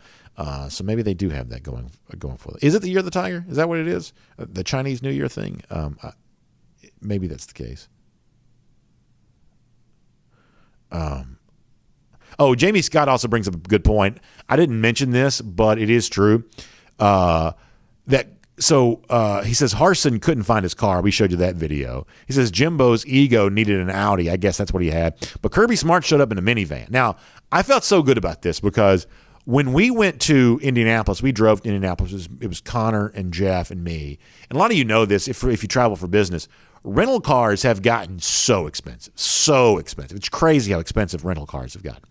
So maybe they do have that going for them. Is it the year of the Tiger? Is that what it is? The Chinese New Year thing? Maybe that's the case. Jamie Scott also brings up a good point. I didn't mention this, but it is true. He says Harsin couldn't find his car. We showed you that video. He says Jimbo's ego needed an Audi. I guess that's what he had. But Kirby Smart showed up in a minivan. Now, I felt so good about this because when we went to Indianapolis, we drove to Indianapolis. It was Connor and Jeff and me. And a lot of you know this if you travel for business. Rental cars have gotten so expensive. So expensive. It's crazy how expensive rental cars have gotten.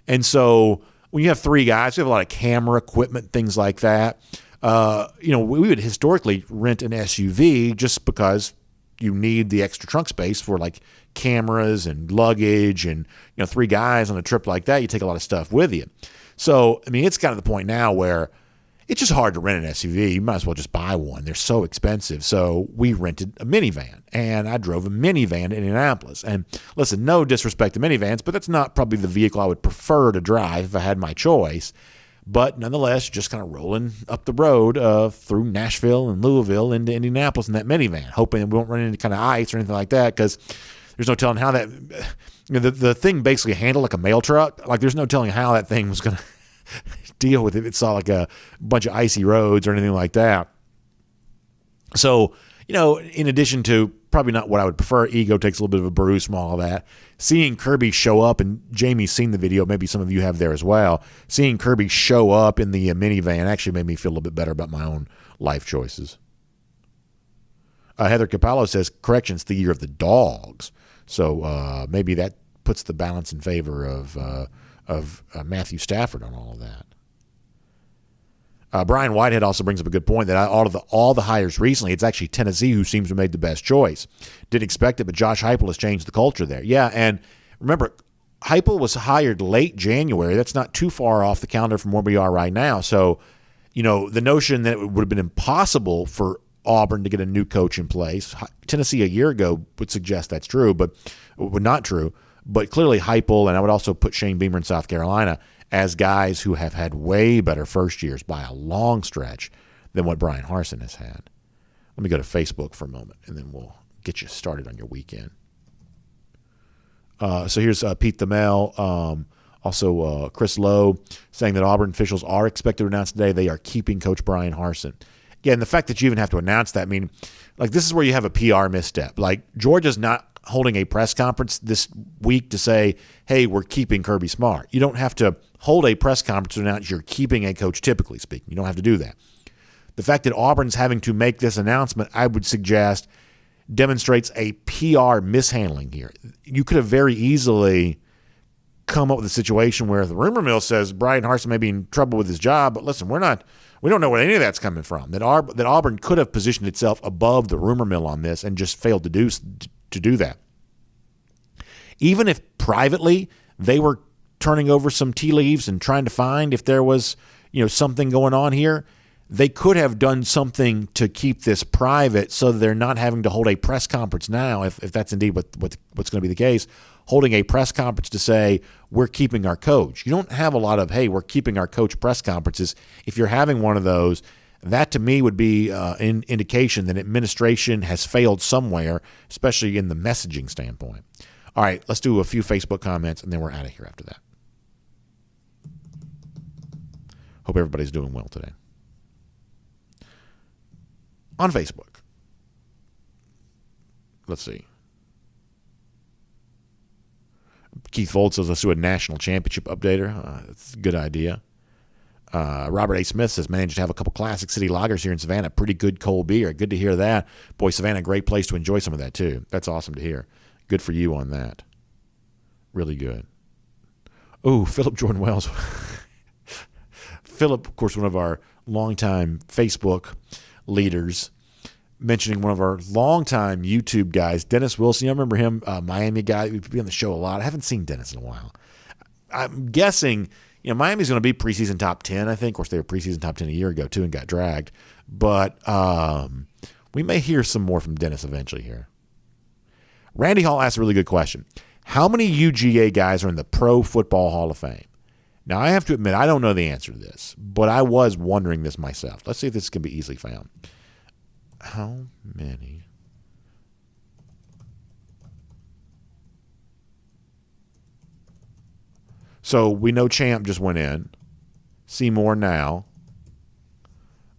And so when you have three guys, we have a lot of camera equipment, things like that. We would historically rent an SUV just because you need the extra trunk space for like cameras and luggage and, three guys on a trip like that, you take a lot of stuff with you. So, I mean, it's gotten to the point now where it's just hard to rent an SUV. You might as well just buy one. They're so expensive. So we rented a minivan, and I drove a minivan to Indianapolis. And listen, no disrespect to minivans, but that's not probably the vehicle I would prefer to drive if I had my choice. But nonetheless, just kind of rolling up the road through Nashville and Louisville into Indianapolis in that minivan, hoping we won't run into kind of ice or anything like that, because there's no telling how that the thing basically handled like a mail truck. Like there's no telling how that thing was going to deal with it. It saw like a bunch of icy roads or anything like that. So, in addition to probably not what I would prefer, ego takes a little bit of a bruise from all of that. Seeing Kirby show up, and Jamie's seen the video, maybe some of you have there as well. Seeing Kirby show up in the minivan actually made me feel a little bit better about my own life choices. Heather Capallo says, correction, it's the year of the dogs. So maybe that puts the balance in favor of Matthew Stafford on all of that. Brian Whitehead also brings up a good point that all the hires recently, it's actually Tennessee who seems to have made the best choice. Didn't expect it, but Josh Heupel has changed the culture there. Yeah, and remember, Heupel was hired late January. That's not too far off the calendar from where we are right now. So, the notion that it would have been impossible for Auburn to get a new coach in place, Tennessee a year ago would suggest that's true, but not true. But clearly Heupel, and I would also put Shane Beamer in South Carolina as guys who have had way better first years by a long stretch than what Brian Harsin has had. Let me go to Facebook for a moment, and then we'll get you started on your weekend. So here's Pete the Mail. Also Chris Lowe saying that Auburn officials are expected to announce today they are keeping Coach Brian Harsin. Yeah, and the fact that you even have to announce that, this is where you have a PR misstep. Like, Georgia's not holding a press conference this week to say, hey, we're keeping Kirby Smart. You don't have to hold a press conference to announce you're keeping a coach, typically speaking. You don't have to do that. The fact that Auburn's having to make this announcement, I would suggest, demonstrates a PR mishandling here. You could have very easily come up with a situation where the rumor mill says Brian Harsin may be in trouble with his job, but listen, we don't know where any of that's coming from. That Auburn could have positioned itself above the rumor mill on this and just failed to do that. Even if privately they were turning over some tea leaves and trying to find if there was, something going on here, they could have done something to keep this private so that they're not having to hold a press conference now, if that's indeed what's going to be the case, holding a press conference to say, we're keeping our coach. You don't have a lot of, hey, we're keeping our coach press conferences. If you're having one of those, that to me would be an indication that administration has failed somewhere, especially in the messaging standpoint. All right, let's do a few Facebook comments, and then we're out of here after that. Hope everybody's doing well today. On Facebook, let's see. Keith Fold says, let's do a national championship updater. That's a good idea. Robert A. Smith says, managed to have a couple Classic City lagers here in Savannah. Pretty good cold beer. Good to hear that. Boy, Savannah, great place to enjoy some of that, too. That's awesome to hear. Good for you on that. Really good. Oh, Philip Jordan Wells. Philip, of course, one of our longtime Facebook leaders, mentioning one of our longtime YouTube guys, Dennis Wilson. You remember him, Miami guy? He'd be on the show a lot. I haven't seen Dennis in a while. I'm guessing, Miami's going to be preseason top 10, I think. Of course, they were preseason top 10 a year ago, too, and got dragged. But we may hear some more from Dennis eventually here. Randy Hall asked a really good question. How many UGA guys are in the Pro Football Hall of Fame? Now, I have to admit, I don't know the answer to this, but I was wondering this myself. Let's see if this can be easily found. How many So we know Champ just went in. Seymour now.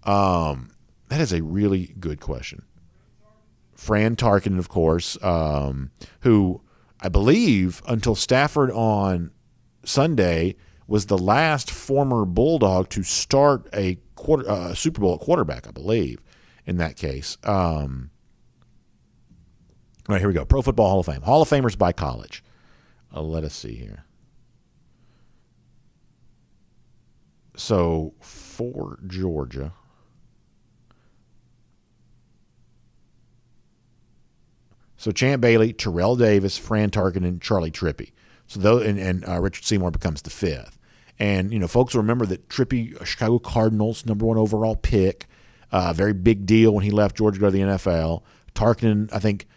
That is a really good question. Fran Tarkenton, of course, who I believe until Stafford on Sunday was the last former Bulldog to start a Super Bowl at quarterback, I believe, in that case. All right, here we go. Pro Football Hall of Fame. Hall of Famers by college. Let us see here. So for Georgia, so Champ Bailey, Terrell Davis, Fran Tarkenton, Charlie Trippi. So those, and Richard Seymour becomes the fifth. And, you know, folks will remember that Trippi, Chicago Cardinals, #1 overall pick, very big deal when he left Georgia to go to the NFL. Tarkenton, I think,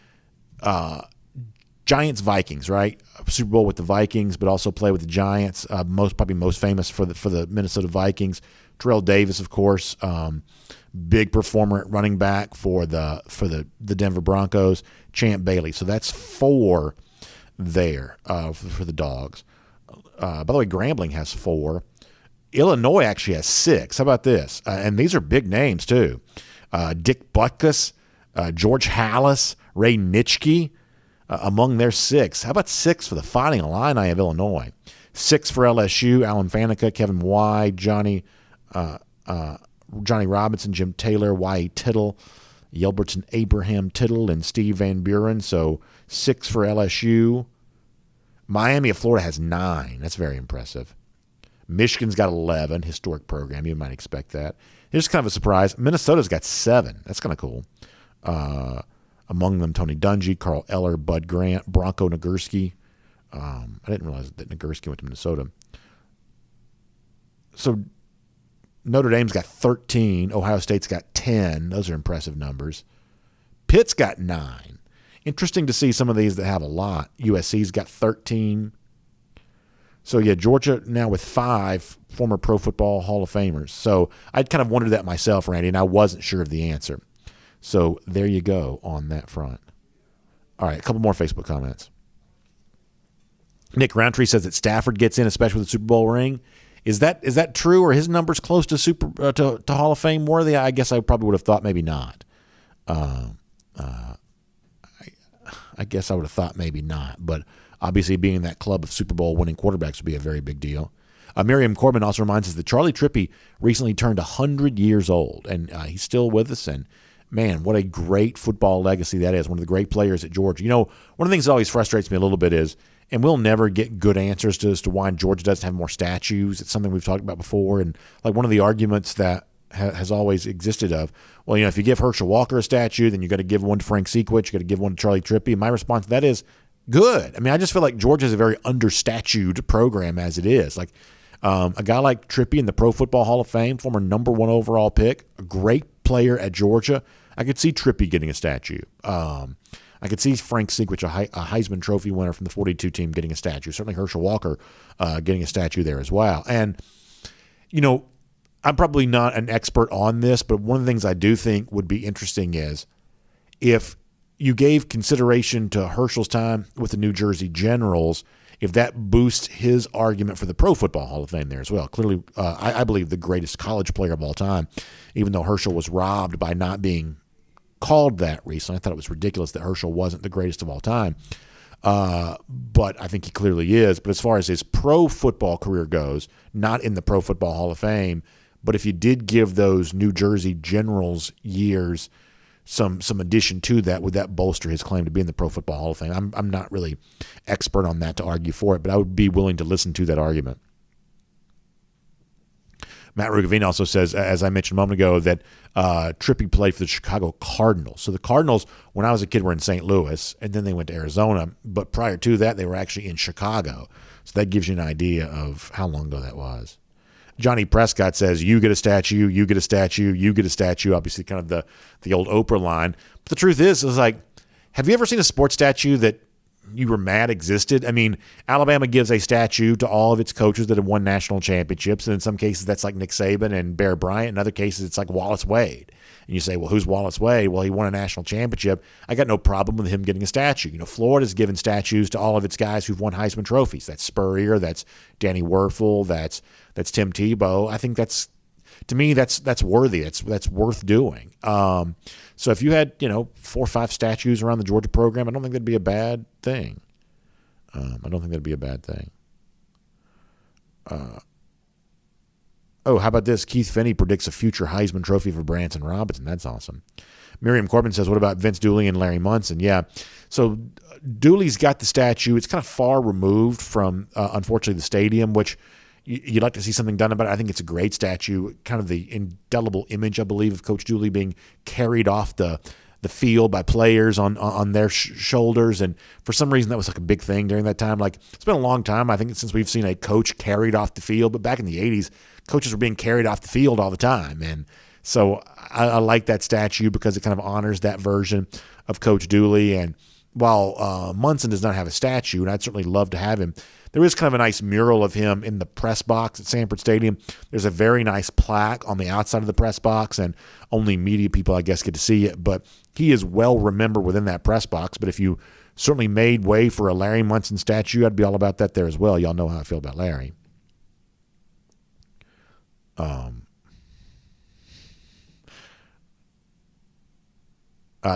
Giants Vikings, right? Super Bowl with the Vikings, but also play with the Giants. Probably most famous for the Minnesota Vikings. Terrell Davis, of course, big performer at running back for the Denver Broncos. Champ Bailey. So that's 4 there for the Dogs. By the way, Grambling has 4. Illinois actually has 6. How about this? And these are big names too. Dick Butkus, George Hallis, Ray Nitschke. Among their 6. How about 6 for the Fighting Illini of Illinois? 6 for LSU, Alan Faneca, Kevin Wye, Johnny Robinson, Jim Taylor, Y.E. Tittle, Yelberton Abraham Tittle, and Steve Van Buren. So 6 for LSU. Miami of Florida has 9. That's very impressive. Michigan's got 11, historic program. You might expect that. Here's kind of a surprise. Minnesota's got 7. That's kind of cool. Among them, Tony Dungy, Carl Eller, Bud Grant, Bronco Nagurski. I didn't realize that Nagurski went to Minnesota. So Notre Dame's got 13. Ohio State's got 10. Those are impressive numbers. Pitt's got 9. Interesting to see some of these that have a lot. USC's got 13. So, yeah, Georgia now with 5 former Pro Football Hall of Famers. So I kind of wondered that myself, Randy, and I wasn't sure of the answer. So there you go on that front. All right, a couple more Facebook comments. Nick Roundtree says that Stafford gets in, especially with the Super Bowl ring. Is that true, or his numbers close to to Hall of Fame worthy? I guess I probably would have thought maybe not. I guess I would have thought maybe not, but obviously being in that club of Super Bowl winning quarterbacks would be a very big deal. Miriam Corbin also reminds us that Charlie Trippi recently turned 100 years old, and he's still with us. And man, what a great football legacy that is. One of the great players at Georgia. You know, one of the things that always frustrates me a little bit is, and we'll never get good answers as to why Georgia doesn't have more statues. It's something we've talked about before. And like one of the arguments that has always existed of, well, you know, if you give Herschel Walker a statue, then you got to give one to Frank Sequich, you got to give one to Charlie Trippi. And my response to that is good. I mean, I just feel like Georgia is a very understatued program as it is. Like a guy like Trippi in the Pro Football Hall of Fame, former #1 overall pick, a great player at Georgia. I could see Trippi getting a statue. I could see Frank Sequich, a Heisman Trophy winner from the 42 team, getting a statue. Certainly Herschel Walker getting a statue there as well. And, you know, I'm probably not an expert on this, but one of the things I do think would be interesting is if you gave consideration to Herschel's time with the New Jersey Generals, if that boosts his argument for the Pro Football Hall of Fame there as well. Clearly, I believe the greatest college player of all time, even though Herschel was robbed by not being called that recently. I thought it was ridiculous that Herschel wasn't the greatest of all time. But I think he clearly is. But as far as his pro football career goes, not in the Pro Football Hall of Fame, but if you did give those New Jersey Generals years some addition to that, would that bolster his claim to be in the Pro Football Hall of Fame? I'm not really expert on that to argue for it, but I would be willing to listen to that argument. Matt Rugavine also says, as I mentioned a moment ago, that Trippi played for the Chicago Cardinals. So the Cardinals, when I was a kid, were in St. Louis, and then they went to Arizona. But prior to that, they were actually in Chicago. So that gives you an idea of how long ago that was. Johnny Prescott says, you get a statue, you get a statue, you get a statue. Obviously kind of the old Oprah line. But the truth is like, have you ever seen a sports statue that you were mad existed. I mean, Alabama gives a statue to all of its coaches that have won national championships, and in some cases that's like Nick Saban and Bear Bryant. In other cases it's like Wallace Wade. And you say, well, who's Wallace Wade? Well, he won a national championship. I got no problem with him getting a statue. Florida's given statues to all of its guys who've won Heisman trophies. That's Spurrier, that's Danny Werfel, that's Tim Tebow. I think that's, to me, that's worthy. That's worth doing. So if you had, 4 or 5 statues around the Georgia program, I don't think that'd be a bad thing. Oh, how about this? Keith Finney predicts a future Heisman Trophy for Branson Robinson. That's awesome. Miriam Corbin says, what about Vince Dooley and Larry Munson? Yeah. So Dooley's got the statue. It's kind of far removed from, unfortunately, the stadium, which you'd like to see something done about it. I think it's a great statue, kind of the indelible image, I believe, of Coach Dooley being carried off the field by players on their shoulders. And for some reason, that was like a big thing during that time. Like, it's been a long time, I think, since we've seen a coach carried off the field. But back in the 80s, coaches were being carried off the field all the time. And so I like that statue because it kind of honors that version of Coach Dooley. And while Munson does not have a statue, and I'd certainly love to have him, there is kind of a nice mural of him in the press box at Sanford Stadium. There's a very nice plaque on the outside of the press box, and only media people, I guess, get to see it. But he is well remembered within that press box. But if you certainly made way for a Larry Munson statue, I'd be all about that there as well. Y'all know how I feel about Larry.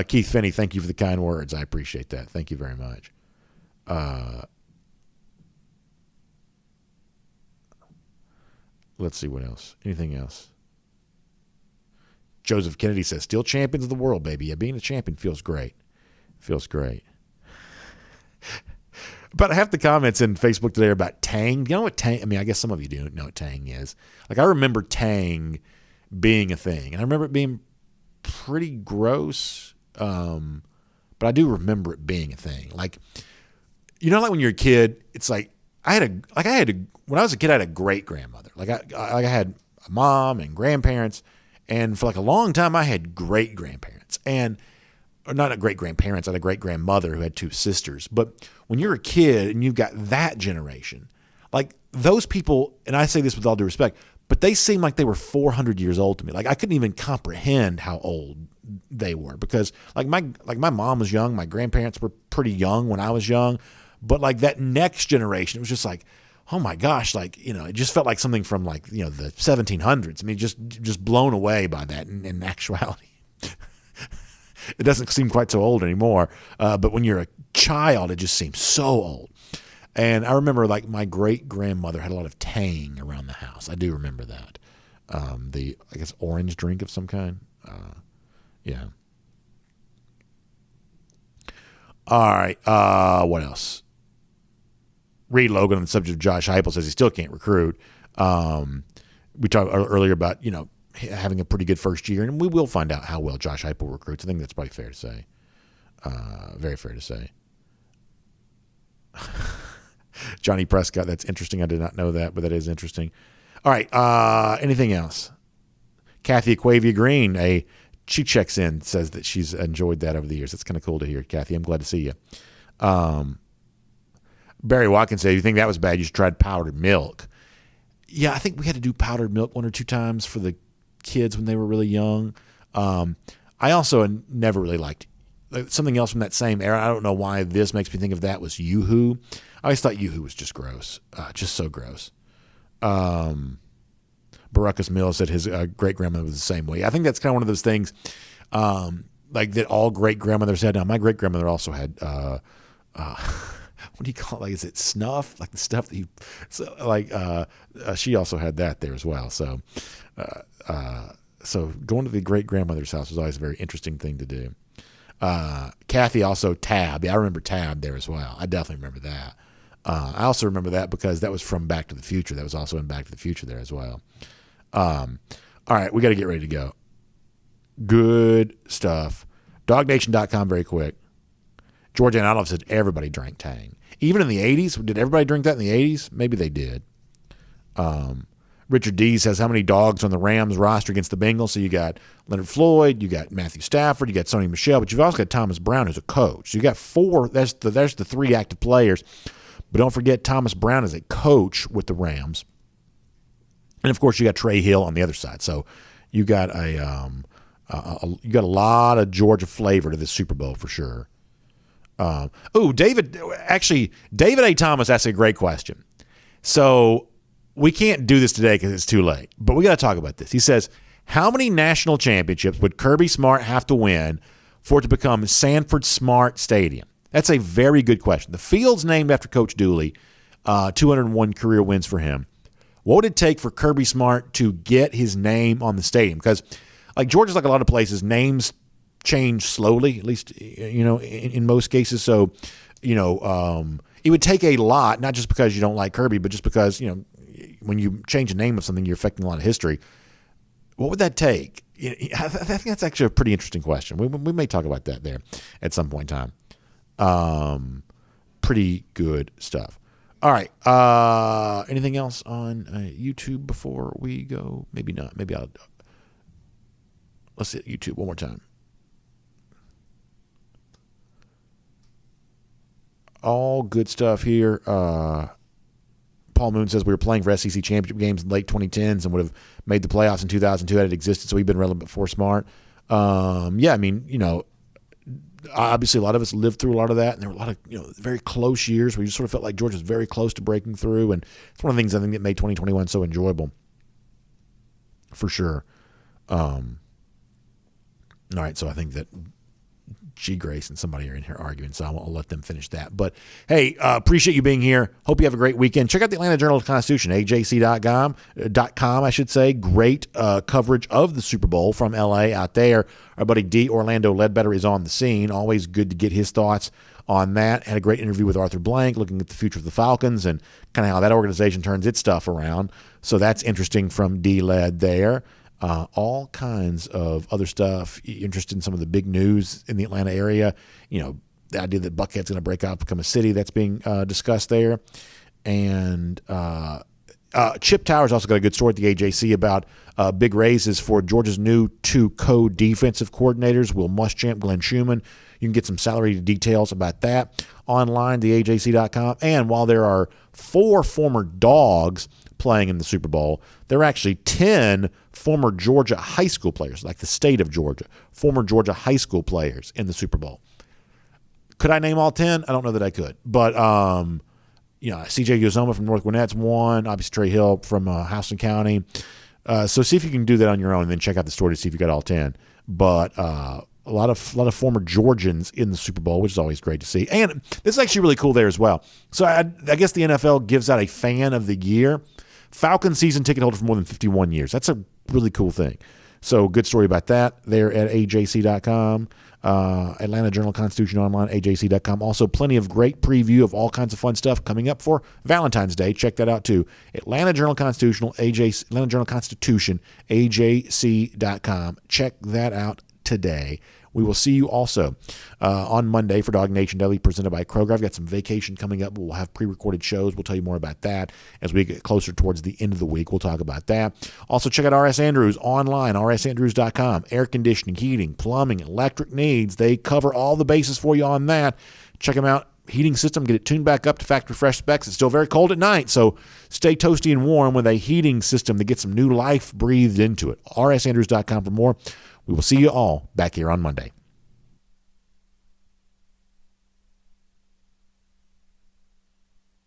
Keith Finney, thank you for the kind words. I appreciate that. Thank you very much. Let's see what else. Anything else? Joseph Kennedy says, still champions of the world, baby. Yeah, being a champion feels great. Feels great. About half the comments in Facebook today are about Tang. You know what Tang, I mean, I guess some of you do know what Tang is. Like, I remember Tang being a thing, and I remember it being pretty gross, but I do remember it being a thing. Like, like when you're a kid, it's like, when I was a kid, I had a great grandmother. Like I had a mom and grandparents, and for like a long time, I had great grandparents, or not a great grandparents. I had a great grandmother who had 2 sisters. But when you're a kid and you've got that generation, like those people, and I say this with all due respect, but they seem like they were 400 years old to me. Like I couldn't even comprehend how old they were, because like my mom was young, my grandparents were pretty young when I was young. But like that next generation, it was just like, oh my gosh, like, it just felt like something from like, the 1700s. I mean, just blown away by that in actuality. It doesn't seem quite so old anymore. But when you're a child, it just seems so old. And I remember like my great grandmother had a lot of Tang around the house. I do remember that. I guess orange drink of some kind. Yeah. All right. What else? Reed Logan on the subject of Josh Heupel says he still can't recruit. We talked earlier about, having a pretty good first year, and we will find out how well Josh Heupel recruits. I think that's probably fair to say. Very fair to say. Johnny Prescott, that's interesting. I did not know that, but that is interesting. All right. Anything else? Kathy Aquavia Green, she checks in, says that she's enjoyed that over the years. That's kind of cool to hear, Kathy. I'm glad to see you. Barry Watkins said, you think that was bad? You should try powdered milk. Yeah, I think we had to do powdered milk 1 or 2 times for the kids when they were really young. I also never really liked something else from that same era. I don't know why this makes me think of that, was Yoo-Hoo. I always thought Yoo-Hoo was just gross, just so gross. Baracus Mills said his great-grandmother was the same way. I think that's kind of one of those things like that all great-grandmothers had. Now, my great-grandmother also had what do you call it? Like, is it snuff? Like the stuff that she also had that there as well. So going to the great-grandmother's house was always a very interesting thing to do. Kathy also Tab. Yeah, I remember Tab there as well. I definitely remember that. I also remember that because that was from Back to the Future. That was also in Back to the Future there as well. All right, we got to get ready to go. Good stuff. DawgNation.com very quick. Georgia and Olive said everybody drank Tang. Even in the 80s? Did everybody drink that in the 80s? Maybe they did. Richard D says, how many dogs on the Rams roster against the Bengals? So you got Leonard Floyd, you got Matthew Stafford, you got Sony Michel, but you've also got Thomas Brown who's a coach. So you got 4. There's the 3 active players. But don't forget Thomas Brown is a coach with the Rams. And, of course, you got Trey Hill on the other side. So you got you got a lot of Georgia flavor to this Super Bowl for sure. David A. Thomas asked a great question. So we can't do this today because it's too late, but we got to talk about this. He says, how many national championships would Kirby Smart have to win for it to become Sanford Smart Stadium? That's a very good question. The field's named after Coach Dooley, 201 career wins for him. What would it take for Kirby Smart to get his name on the stadium? Because like Georgia's like a lot of places, names change slowly, at least, in most cases. So, it would take a lot, not just because you don't like Kirby, but just because, when you change the name of something, you're affecting a lot of history. What would that take? I think that's actually a pretty interesting question. We may talk about that there at some point in time. Pretty good stuff. All right. Anything else on YouTube before we go? Maybe not. Maybe let's hit YouTube one more time. All good stuff here. Paul Moon says we were playing for SEC championship games in late 2010s and would have made the playoffs in 2002 had it existed, so we've been relevant before Smart. Obviously a lot of us lived through a lot of that, and there were a lot of very close years where you sort of felt like Georgia was very close to breaking through, and it's one of the things I think that made 2021 so enjoyable for sure. All right, so I think that G. Grace and somebody are in here arguing, so I'll let them finish that. But, hey, appreciate you being here. Hope you have a great weekend. Check out the Atlanta Journal-Constitution, ajc.com, I should say. Great coverage of the Super Bowl from L.A. out there. Our buddy D. Orlando Ledbetter is on the scene. Always good to get his thoughts on that. Had a great interview with Arthur Blank looking at the future of the Falcons and kind of how that organization turns its stuff around. So that's interesting from D. Led there. All kinds of other stuff. Interested in some of the big news in the Atlanta area. The idea that Buckhead's going to break out, become a city, that's being discussed there. And Chip Towers also got a good story at the AJC about big raises for Georgia's new 2 co-defensive coordinators, Will Muschamp, Glenn Schumann. You can get some salary details about that online, theajc.com. And while there are 4 former Dogs playing in the Super Bowl, there are actually 10 former Georgia high school players, like the state of Georgia, former Georgia high school players in the Super Bowl. Could I name all 10? I don't know that I could. But, C.J. Uzoma from North Gwinnett's one, obviously Trey Hill from Houston County. So see if you can do that on your own and then check out the story to see if you got all 10. But a lot of former Georgians in the Super Bowl, which is always great to see. And this is actually really cool there as well. So I guess the NFL gives out a Fan of the Year. Falcon season ticket holder for more than 51 years. That's a really cool thing. So good story about that there at ajc.com. Atlanta Journal-Constitution online, ajc.com. Also plenty of great preview of all kinds of fun stuff coming up for Valentine's Day. Check that out too. Atlanta Journal-Constitution, Atlanta Journal-Constitution, ajc.com. Check that out today. We will see you also on Monday for DawgNation Daily presented by Kroger. I've got some vacation coming up. We'll have pre-recorded shows. We'll tell you more about that as we get closer towards the end of the week. We'll talk about that. Also, check out R.S. Andrews online, rsandrews.com. Air conditioning, heating, plumbing, electric needs. They cover all the bases for you on that. Check them out. Heating system, get it tuned back up to factory fresh specs. It's still very cold at night, so stay toasty and warm with a heating system that gets some new life breathed into it. rsandrews.com for more. We will see you all back here on Monday.